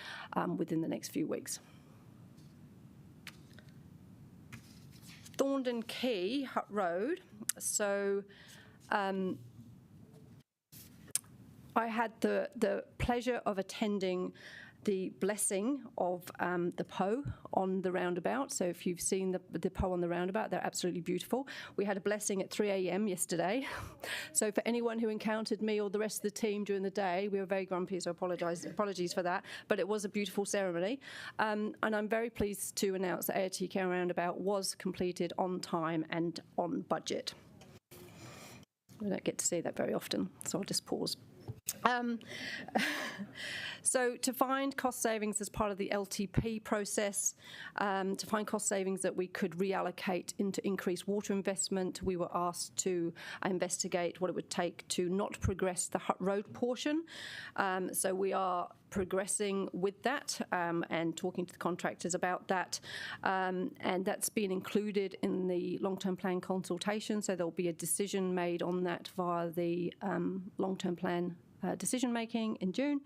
within the next few weeks. Thorndon Quay, Hutt Road. So I had the pleasure of attending the blessing of the Po on the roundabout. So if you've seen the Po on the roundabout, they're absolutely beautiful. We had a blessing at 3 a.m. yesterday. So for anyone who encountered me or the rest of the team during the day, we were very grumpy, so apologies for that. But it was a beautiful ceremony. And I'm very pleased to announce that Aotearoa roundabout was completed on time and on budget. We don't get to see that very often, so I'll just pause. So to find cost savings as part of the LTP process, to find cost savings that we could reallocate into increased water investment, we were asked to investigate what it would take to not progress the Hutt Road portion. So we are progressing with that and talking to the contractors about that, and that's been included in the long-term plan consultation, so there'll be a decision made on that via the long-term plan decision making in June,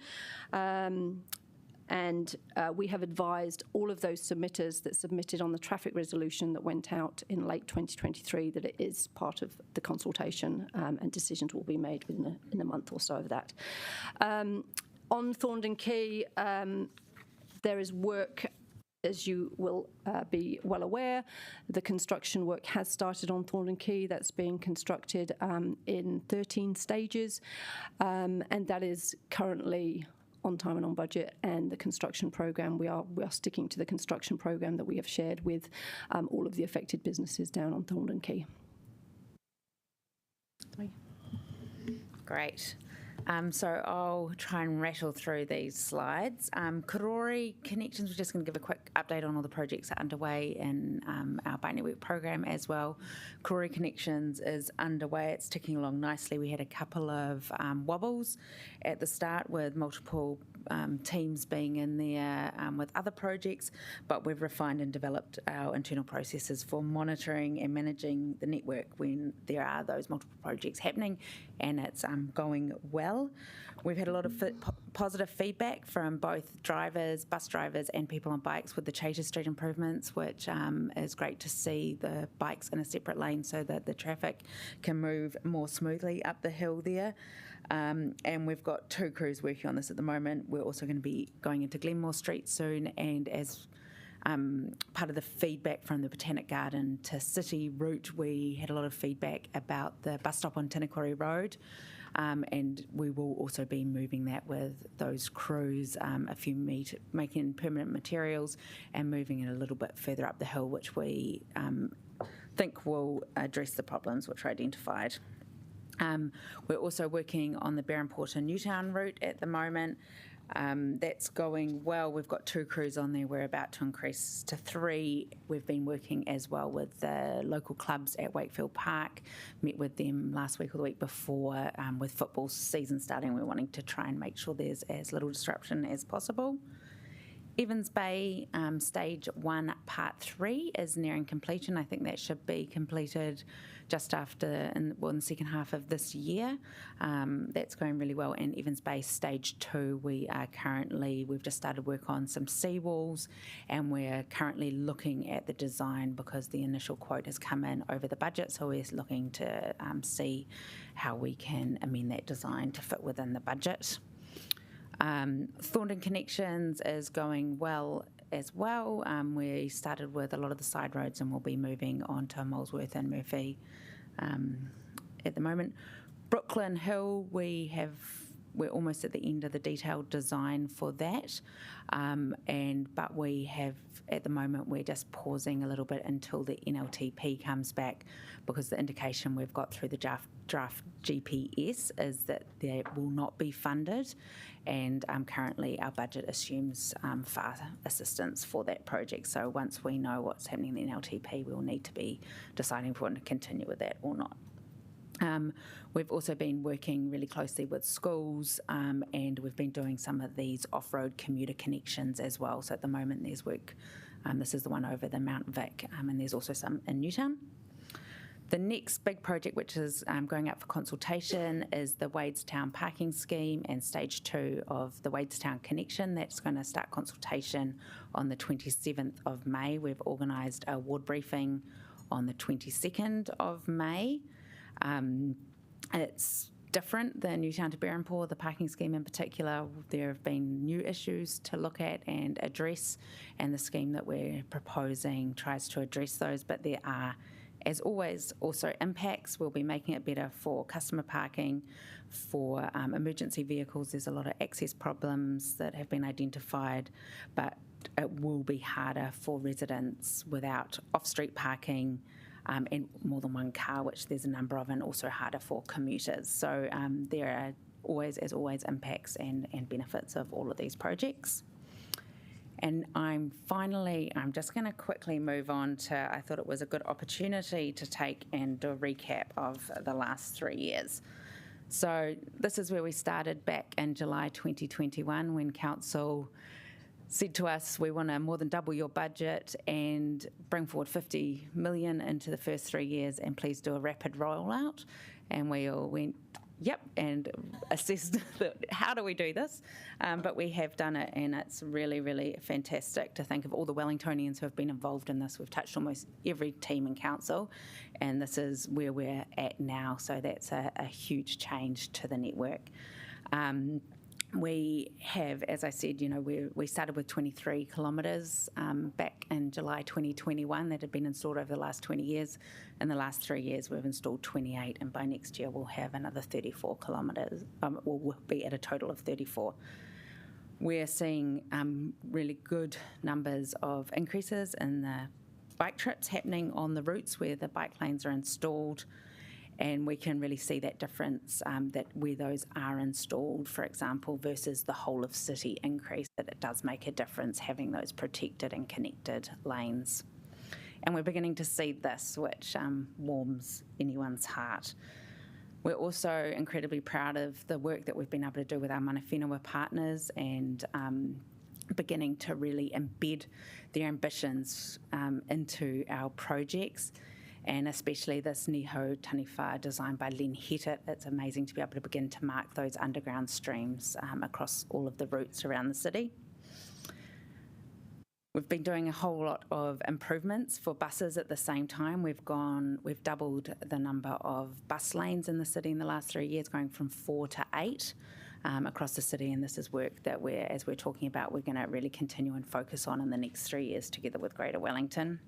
and we have advised all of those submitters that submitted on the traffic resolution that went out in late 2023 that it is part of the consultation, and decisions will be made in a month or so of that. On Thorndon Quay, there is work as you will be well aware, the construction work has started on Thorndon Quay. That's being constructed in 13 stages, and that is currently on time and on budget. And the construction program, we are sticking to the construction program that we have shared with all of the affected businesses down on Thorndon Quay. Great. So I'll try and rattle through these slides. Karori Connections, we're just going to give a quick update on all the projects that are underway in our Bike Network program as well. Karori Connections is underway. It's ticking along nicely. We had a couple of wobbles at the start with multiple teams being in there with other projects, but we've refined and developed our internal processes for monitoring and managing the network when there are those multiple projects happening, and it's going well. We've had a lot of positive feedback from both drivers, bus drivers and people on bikes with the Chater Street improvements, which is great to see the bikes in a separate lane so that the traffic can move more smoothly up the hill there. And we've got 2 crews working on this at the moment. We're also going to be going into Glenmore Street soon, and as part of the feedback from the Botanic Garden to City route, we had a lot of feedback about the bus stop on Tinnaquarry Road, and we will also be moving that with those crews a few making permanent materials and moving it a little bit further up the hill, which we think will address the problems which are identified. We're also working on the Berrenport and Newtown route at the moment. That's going well. We've got 2 crews on there. We're about to increase to 3. We've been working as well with the local clubs at Wakefield Park. Met with them last week or the week before. With football season starting, we're wanting to try and make sure there's as little disruption as possible. Evans Bay Stage 1 Part 3 is nearing completion. I think that should be completed just after, in the second half of this year. That's going really well. And Evans Bay Stage 2, we've just started work on some seawalls, and we're currently looking at the design because the initial quote has come in over the budget, so we're looking to see how we can amend that design to fit within the budget. Thorndon Connections is going well as well. We started with a lot of the side roads and we'll be moving on to Molesworth and Murphy at the moment. Brooklyn Hill, we're almost at the end of the detailed design for that, but we have, at the moment, we're just pausing a little bit until the NLTP comes back, because the indication we've got through the draft GPS is that they will not be funded, and currently our budget assumes FAR assistance for that project. So once we know what's happening in the NLTP, we'll need to be deciding if we want to continue with that or not. We've also been working really closely with schools, and we've been doing some of these off-road commuter connections as well. So at the moment there's work, this is the one over the Mount Vic, and there's also some in Newtown. The next big project, which is going up for consultation, is the Wadestown parking scheme and stage 2 of the Wadestown connection. That's going to start consultation on the 27th of May. We've organised a ward briefing on the 22nd of May. It's different than Newtown to Berrenport, the parking scheme in particular. There have been new issues to look at and address, and the scheme that we're proposing tries to address those, but there are, as always, also impacts. We'll be making it better for customer parking, for emergency vehicles. There's a lot of access problems that have been identified, but it will be harder for residents without off-street parking, and more than one car, which there's a number of, and also harder for commuters. So there are always, as always, impacts and benefits of all of these projects. And I'm just going to quickly move on to, I thought it was a good opportunity to take and do a recap of the last 3 years. So this is where we started back in July 2021 when Council said to us, we want to more than double your budget and bring forward 50 million into the first 3 years, and please do a rapid rollout. And we all went, yep, and assessed how do we do this? But we have done it, and it's really, really fantastic to think of all the Wellingtonians who have been involved in this. We've touched almost every team in council, and this is where we're at now. So that's a huge change to the network. We have, as I said, we started with 23 kilometres back in July 2021 that had been installed over the last 20 years. In the last 3 years, we've installed 28, and by next year, we'll have another 34 kilometres. We'll be at a total of 34. We're seeing really good numbers of increases in the bike trips happening on the routes where the bike lanes are installed. And we can really see that difference that where those are installed, for example, versus the whole of city increase, that it does make a difference having those protected and connected lanes. And we're beginning to see this, which warms anyone's heart. We're also incredibly proud of the work that we've been able to do with our mana whenua partners and beginning to really embed their ambitions into our projects. And especially this Niho Taniwha designed by Len Hettet. It's amazing to be able to begin to mark those underground streams across all of the routes around the city. We've been doing a whole lot of improvements for buses at the same time. We've doubled the number of bus lanes in the city in the last 3 years, going from 4 to 8 across the city. And this is work that as we're talking about, we're going to really continue and focus on in the next 3 years together with Greater Wellington.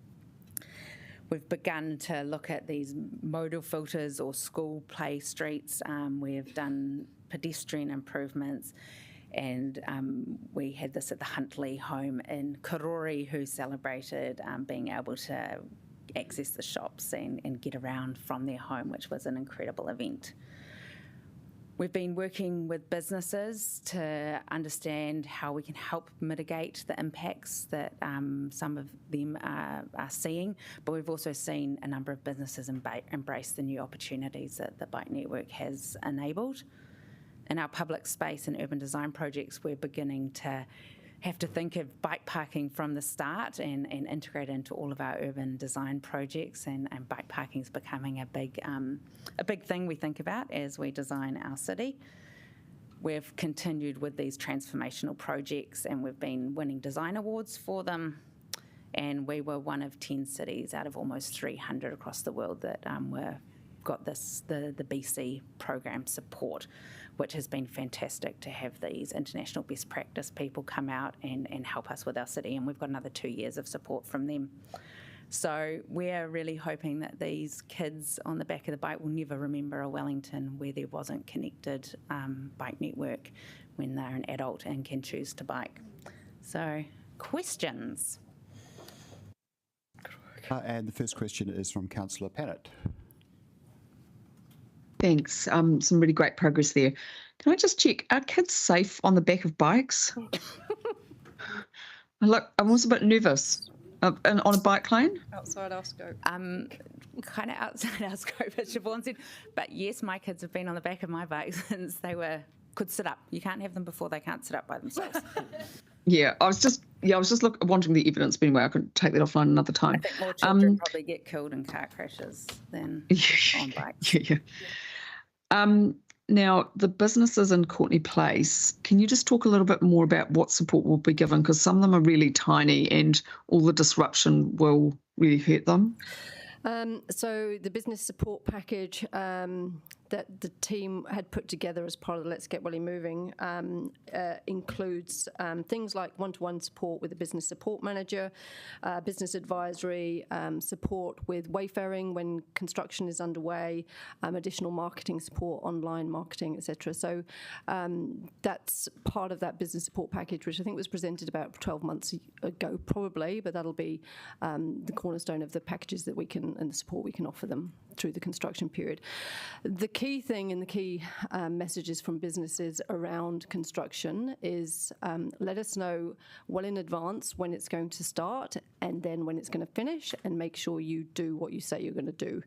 We've begun to look at these modal filters or school play streets. We've done pedestrian improvements, and we had this at the Huntley home in Karori, who celebrated being able to access the shops and get around from their home, which was an incredible event. We've been working with businesses to understand how we can help mitigate the impacts that some of them are seeing, but we've also seen a number of businesses embrace the new opportunities that the bike network has enabled. In our public space and urban design projects, we're beginning to have to think of bike parking from the start and integrate into all of our urban design projects, and bike parking is becoming a big thing we think about as we design our city. We've continued with these transformational projects, and we've been winning design awards for them, and we were one of 10 cities out of almost 300 across the world that got the BC program support, which has been fantastic to have these international best practice people come out and help us with our city, and we've got another 2 years of support from them. So we're really hoping that these kids on the back of the bike will never remember a Wellington where there wasn't connected bike network when they're an adult and can choose to bike. So, questions? And the first question is from Councillor Pannett. Thanks. Some really great progress there. Can I just check, are kids safe on the back of bikes? Look, I was a bit nervous. On a bike lane? Outside our scope. Kind of outside our scope, as Siobhan said. But yes, my kids have been on the back of my bike since they could sit up. You can't have them before they can't sit up by themselves. Yeah, I was just wanting the evidence, but anyway, I could take that offline another time. I think more children probably get killed in car crashes than on bikes. Yeah. Now, the businesses in Courtenay Place, can you just talk a little bit more about what support will be given? Because some of them are really tiny and all the disruption will really hurt them. So the business support package that the team had put together as part of the Let's Get Welly Moving includes things like one-to-one support with a business support manager, business advisory, support with wayfaring when construction is underway, additional marketing support, online marketing, etc. So that's part of that business support package, which I think was presented about 12 months ago probably, but that'll be the cornerstone of the packages that we can and the support we can offer them through the construction period. The key thing and the key messages from businesses around construction is let us know well in advance when it's going to start and then when it's going to finish, and make sure you do what you say you're going to do.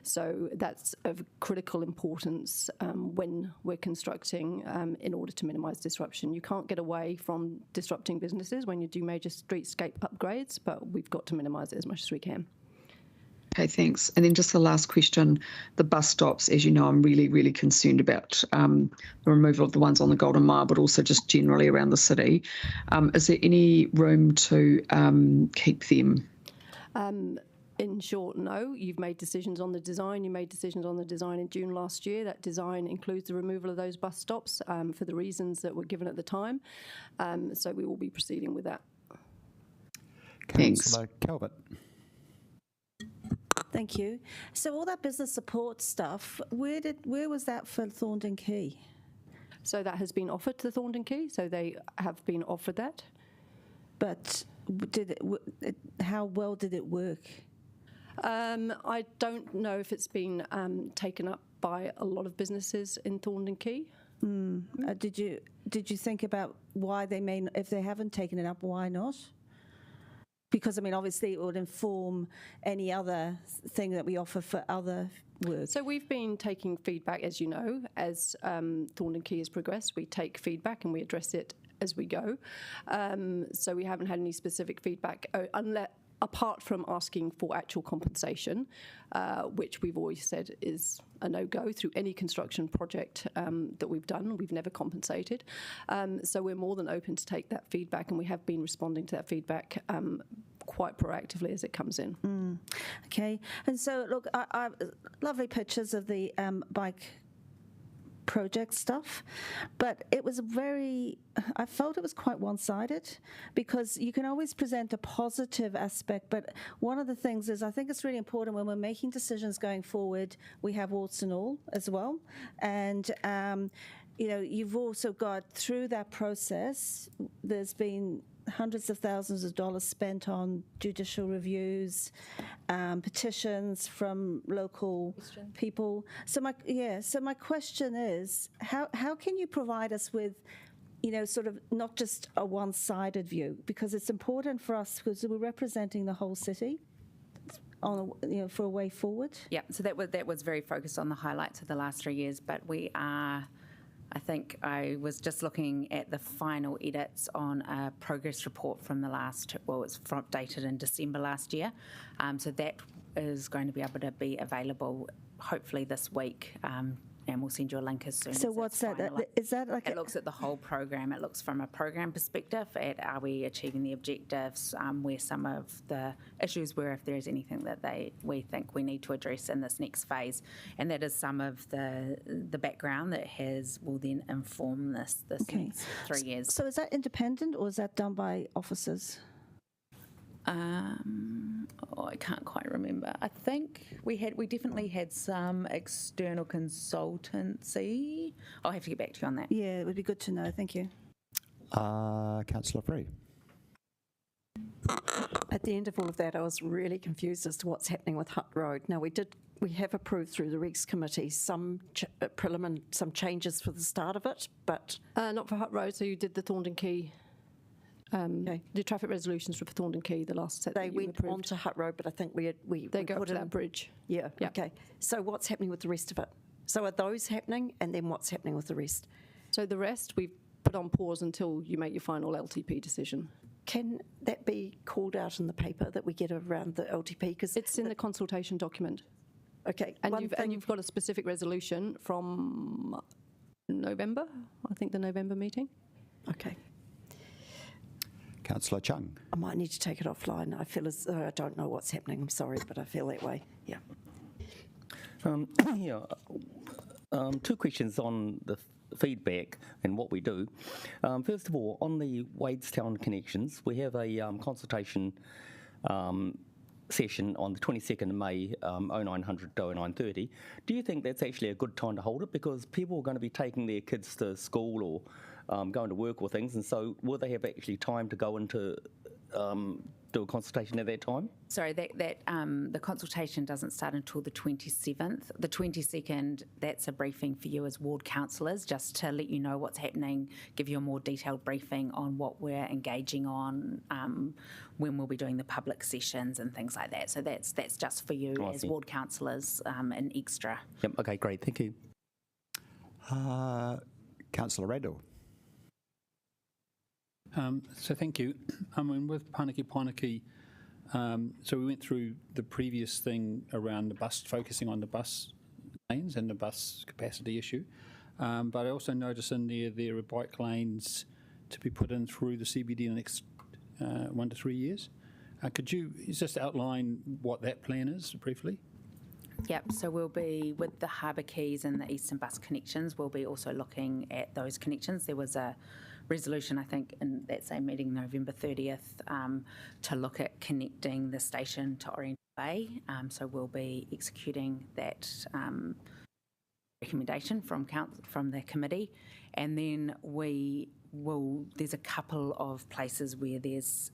So that's of critical importance when we're constructing in order to minimise disruption. You can't get away from disrupting businesses when you do major streetscape upgrades, but we've got to minimise it as much as we can. Okay, thanks. And then just the last question, the bus stops, as you know, I'm really, really concerned about the removal of the ones on the Golden Mile, but also just generally around the city. Is there any room to keep them? in short, no. You've made decisions on the design. You made decisions on the design in June last year. That design includes the removal of those bus stops for the reasons that were given at the time. So we will be proceeding with that. Thanks. Councillor Calvert. Thank you. So all that business support stuff, where was that for Thorndon Quay? So that has been offered to Thorndon Quay. So they have been offered that. But how well did it work? I don't know if it's been taken up by a lot of businesses in Thorndon Quay. Did you think about why they may, if they haven't taken it up, why not? Because, I mean, obviously it would inform any other thing that we offer for other work. So we've been taking feedback, as you know, as Thorndon Quay has progressed. We take feedback and we address it as we go. So we haven't had any specific feedback, apart from asking for actual compensation, which we've always said is a no-go through any construction project that we've done. We've never compensated. So we're more than open to take that feedback, and we have been responding to that feedback quite proactively as it comes in. Okay. And so, look, I lovely pictures of the bike project stuff, but it was I felt it was quite one-sided, because you can always present a positive aspect, but one of the things is I think it's really important when we're making decisions going forward, we have warts and all as well. And you know, you've also got, through that process, there's been hundreds of thousands of dollars spent on judicial reviews, petitions from local people. So my question is, how can you provide us with, you know, sort of not just a one-sided view, because it's important for us because we're representing the whole city for a way forward. Yeah, so that was very focused on the highlights of the last 3 years, but we are. I think I was just looking at the final edits on a progress report from the last, it's dated in December last year. So that is going to be able to be available hopefully this week. And we'll send you a link as soon as. So what's that? Is that like it looks at the whole program. It looks from a program perspective at are we achieving the objectives, where some of the issues were, if there is anything that we think we need to address in this next phase, and that is some of the background that will then inform this next 3 years. So is that independent or is that done by officers? I can't quite remember. I think we definitely had some external consultancy. I'll have to get back to you on that. Yeah, it would be good to know. Thank you. Councillor Free. At the end of all of that, I was really confused as to what's happening with Hutt Road. Now, we have approved through the Regs Committee some changes for the start of it, but not for Hutt Road. So you did the Thorndon Quay. The traffic resolutions for Thorndon Quay, the last set they that you went approved. onto Hutt Road, but I think we go put to in that bridge. Yeah. Okay. So what's happening with the rest of it? So are those happening, and then what's happening with the rest? So the rest we've put on pause until you make your final LTP decision. Can that be called out in the paper that we get around the LTP? Because it's in the consultation document. Okay. And you've got a specific resolution from November, I think the November meeting. Okay. Councillor Chung. I might need to take it offline. I feel as though I don't know what's happening. I'm sorry, but I feel that way. Yeah. Two questions on the feedback and what we do. First of all, on the Wadestown connections, we have a consultation session on the 22nd of May, 0900 to 0930. Do you think that's actually a good time to hold it? Because people are going to be taking their kids to school or going to work or things, and so will they have actually time to go into do a consultation at that time? Sorry, the consultation doesn't start until the 27th. The 22nd, that's a briefing for you as ward councillors, just to let you know what's happening, give you a more detailed briefing on what we're engaging on, when we'll be doing the public sessions and things like that. So that's just for you as ward councillors, an extra. Yep. Okay. Great. Thank you. Councillor Randall. So thank you. I mean, with Pāniki, so we went through the previous thing around the bus, focusing on the bus lanes and the bus capacity issue. But I also noticed in there are bike lanes to be put in through the CBD in the next 1 to 3 years. Could you just outline what that plan is briefly? Yep, so we'll be with the Harbour Quays and the Eastern Bus connections, we'll be also looking at those connections. There was a resolution, I think, in that same meeting, November 30th, to look at connecting the station to Oriental Bay. So we'll be executing that recommendation from the committee, and then there's a couple of places where there's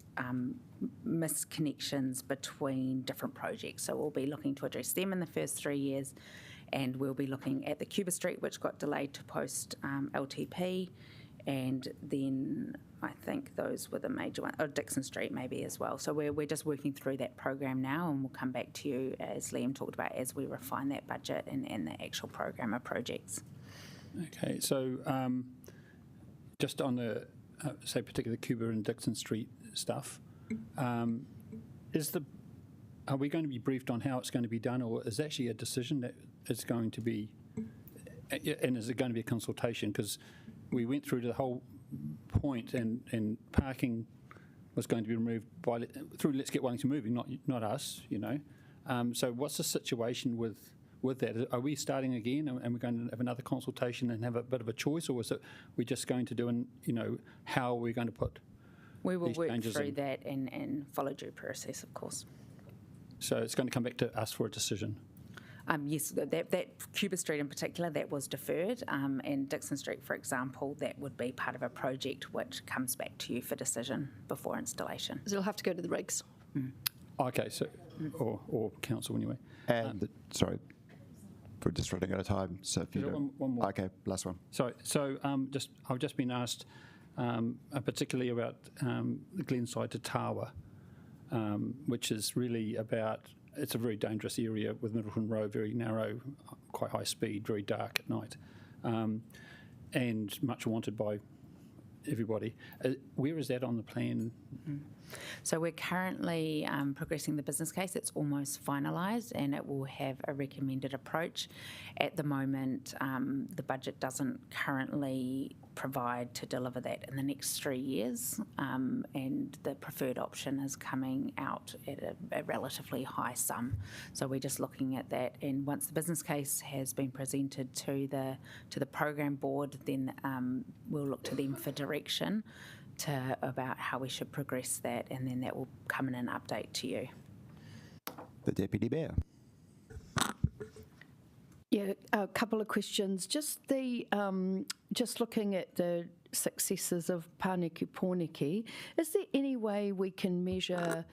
misconnections between different projects, so we'll be looking to address them in the first 3 years, and we'll be looking at the Cuba Street, which got delayed to post LTP, and then I think those were the major ones, or Dixon Street maybe as well. So we're just working through that program now, and we'll come back to you, as Liam talked about, as we refine that budget and the actual program of projects. Okay, so just on the, say, particularly Cuba and Dixon Street stuff, are we going to be briefed on how it's going to be done, or is actually a decision that is going to be, and is it going to be a consultation? Because we went through the whole point, and parking was going to be removed through Let's Get Wellington Moving, not us, you know. So what's the situation with that? Are we starting again, and we're going to have another consultation and have a bit of a choice, or is it we're just going to do, how are we going to put We will these work changes through in? that and follow due process, of course. So it's going to come back to us for a decision? Yes, that Cuba Street in particular, that was deferred, and Dixon Street, for example, that would be part of a project which comes back to you for decision before installation. So it'll have to go to the regs. Okay, so, or council anyway. And, sorry, we're just running out of time, so if you don't... One more. Okay, last one. Sorry, so I've just been asked particularly about the Glenside to Tawa, which is really about, it's a very dangerous area with Middleton Road, very narrow, quite high speed, very dark at night, and much wanted by everybody. Where is that on the plan? So we're currently progressing the business case. It's almost finalised, and it will have a recommended approach. At the moment, the budget doesn't currently provide to deliver that in the next 3 years, and the preferred option is coming out at a relatively high sum. So we're just looking at that, and once the business case has been presented to the program board, then we'll look to them for direction about how we should progress that, and then that will come in an update to you. The Deputy Mayor. Yeah, a couple of questions. Just looking at the successes of Pāniki Pōneke, is there any way we can measure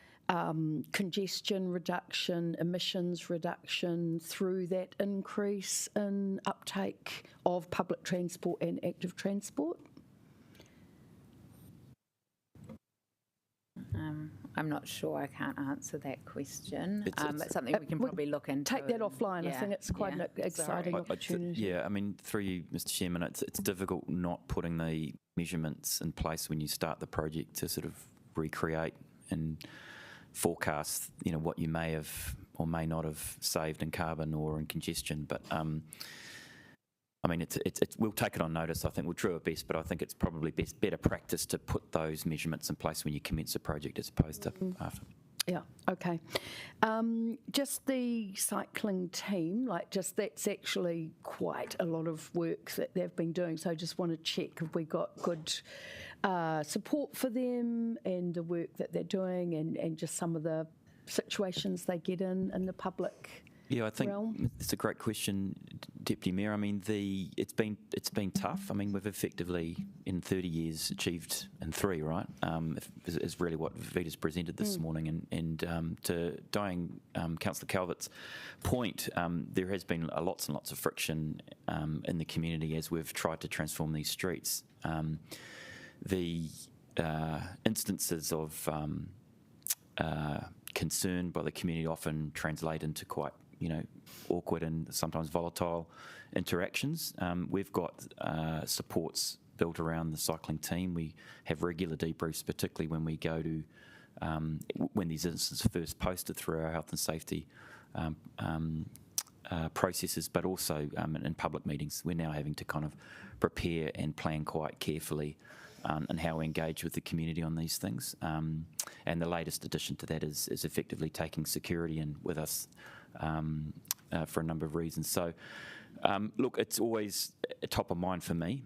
congestion reduction, emissions reduction through that increase in uptake of public transport and active transport? I'm not sure. I can't answer that question. It's something we can probably look into. Take that offline. I think it's quite an exciting opportunity. Yeah, I mean, through you, Mr. Chairman, it's difficult not putting the measurements in place when you start the project to sort of recreate and forecast, what you may have or may not have saved in carbon or in congestion. But I mean, we'll take it on notice. I think we'll do our best, but I think it's probably better practice to put those measurements in place when you commence a project as opposed to after. Yeah, okay. Just the cycling team, that's actually quite a lot of work that they've been doing. So I just want to check if we got good support for them and the work that they're doing, and just some of the situations they get in the public. Yeah, I think realm. it's a great question, Deputy Mayor. I mean, it's been tough. I mean, we've effectively in 30 years achieved in 3, right? Is really what Vita's presented this morning. And to Diane, Councillor Calvert's point, there has been lots and lots of friction in the community as we've tried to transform these streets. The instances of concern by the community often translate into quite awkward and sometimes volatile interactions. We've got supports built around the cycling team. We have regular debriefs, particularly when we go to, when these incidents are first posted through our health and safety processes, but also in public meetings. We're now having to kind of prepare and plan quite carefully and how we engage with the community on these things. And the latest addition to that is effectively taking security in with us for a number of reasons. So, look, it's always top of mind for me.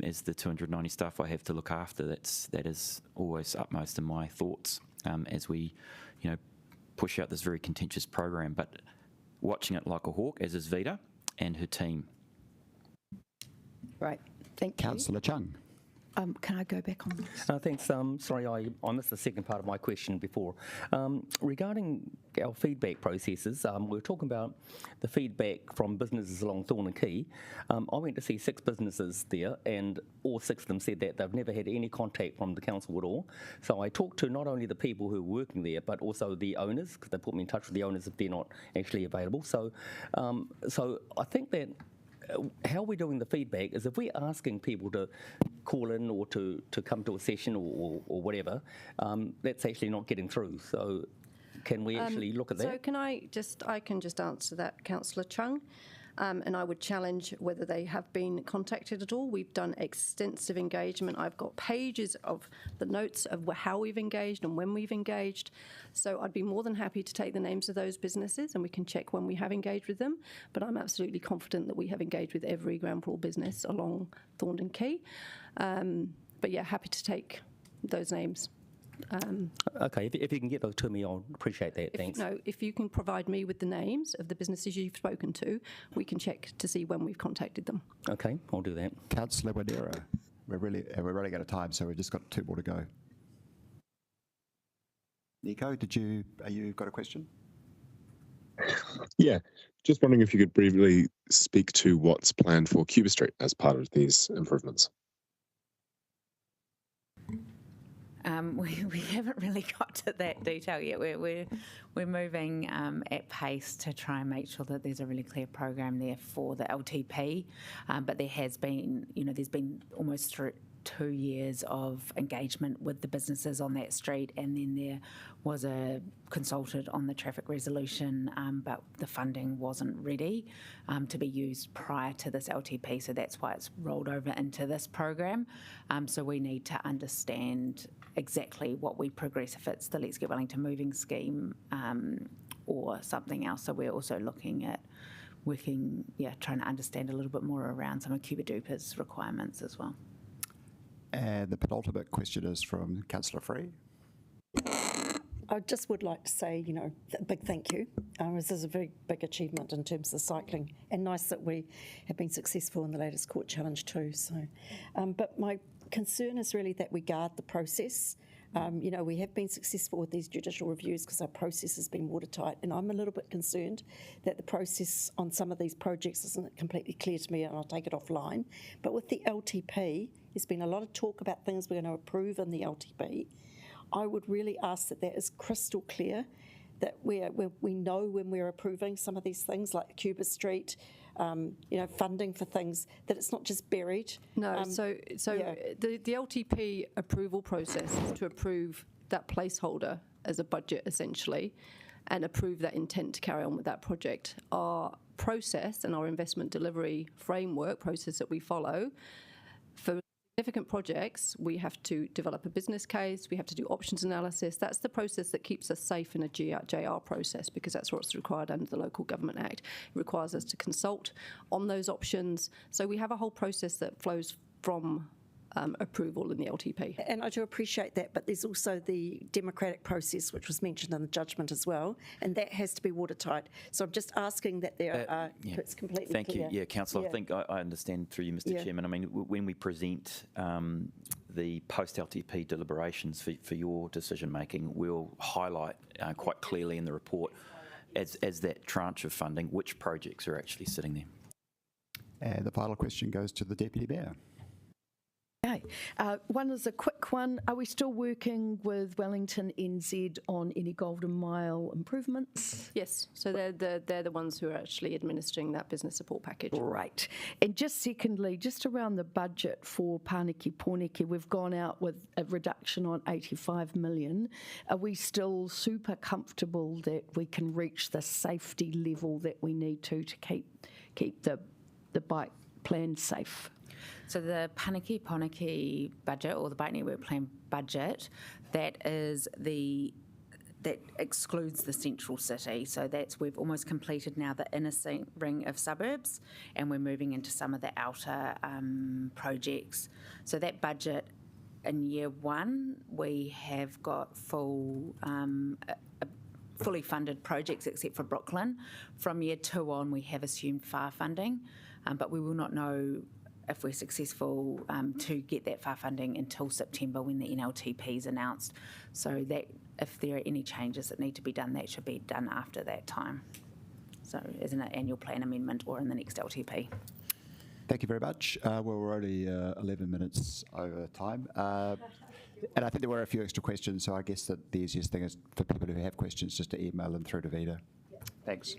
As the 290 staff I have to look after, that is always upmost in my thoughts as we, push out this very contentious program. But watching it like a hawk, as is Vida and her team. Right, thank you. Councillor Chung. Can I go back on this? Thanks. Sorry, I missed the second part of my question before. Regarding our feedback processes, we were talking about the feedback from businesses along Thorn and Quay. I went to see 6 businesses there, and all 6 of them said that they've never had any contact from the council at all. So I talked to not only the people who are working there, but also the owners, because they put me in touch with the owners if they're not actually available. So I think that how we're doing the feedback is if we're asking people to call in or to come to a session or whatever, that's actually not getting through. So can we actually look at that? So I can just answer that, Councillor Chung. And I would challenge whether they have been contacted at all. We've done extensive engagement. I've got pages of the notes of how we've engaged and when we've engaged. So I'd be more than happy to take the names of those businesses and we can check when we have engaged with them. But I'm absolutely confident that we have engaged with every ground floor business along Thorndon Quay. But yeah, happy to take those names. Okay, if you can get those to me, I'll appreciate that. Thanks. If you can provide me with the names of the businesses you've spoken to, we can check to see when we've contacted them. Okay, I'll do that. Councillor Wadera, we're running out of time, so we've just got 2 more to go. Nico, you've got a question? Yeah, just wondering if you could briefly speak to what's planned for Cuba Street as part of these improvements. We haven't really got to that detail yet. We're moving at pace to try and make sure that there's a really clear program there for the LTP. But there has been, there's been almost 2 years of engagement with the businesses on that street, and then there was a consulted on the traffic resolution, but the funding wasn't ready to be used prior to this LTP, so that's why it's rolled over into this program. So we need to understand exactly what we progress, if it's the Let's Get Wellington Moving scheme or something else. So we're also looking at trying to understand a little bit more around some of Cuba Duper's requirements as well. And the penultimate question is from Councillor Free. I just would like to say, a big thank you. This is a very big achievement in terms of cycling, and nice that we have been successful in the latest court challenge too. So, but my concern is really that we guard the process. We have been successful with these judicial reviews because our process has been watertight, and I'm a little bit concerned that the process on some of these projects isn't completely clear to me, and I'll take it offline. But with the LTP, there's been a lot of talk about things we're going to approve in the LTP. I would really ask that is crystal clear, that we know when we're approving some of these things like Cuba Street, funding for things, that it's not just buried. No, the LTP approval process is to approve that placeholder as a budget essentially and approve that intent to carry on with that project. Our process and our investment delivery framework process that we follow, for significant projects, we have to develop a business case, we have to do options analysis. That's the process that keeps us safe in a JR process, because that's what's required under the Local Government Act. It requires us to consult on those options. So we have a whole process that flows from approval in the LTP. And I do appreciate that, but there's also the democratic process, which was mentioned in the judgment as well, and that has to be watertight. So I'm just asking that it's completely clear. Thank you. Yeah, Councillor, I think I understand through you, Mr. Chairman. I mean, when we present the post-LTP deliberations for your decision-making, we'll highlight quite clearly in the report as that tranche of funding which projects are actually sitting there. And the final question goes to the Deputy Mayor. Okay. One is a quick one. Are we still working with Wellington NZ on any Golden Mile improvements? Yes. So they're the ones who are actually administering that business support package. Right. And just secondly, just around the budget for Pāniki Pōneke, we've gone out with a reduction on 85 million. Are we still super comfortable that we can reach the safety level that we need to keep the bike plan safe? So the Paniki Poniki budget, or the Bike Network Plan budget, that excludes the central city. So we've almost completed now the inner ring of suburbs, and we're moving into some of the outer projects. So that budget in year one, we have got fully funded projects except for Brooklyn. From year two on, we have assumed FAR funding, but we will not know if we're successful to get that FAR funding until September when the NLTP is announced. So that if there are any changes that need to be done, that should be done after that time. So as an annual plan amendment or in the next LTP. Thank you very much. Well, we're only 11 minutes over time. And I think there were a few extra questions, so I guess that the easiest thing is for people who have questions just to email them through to Vida. Thanks.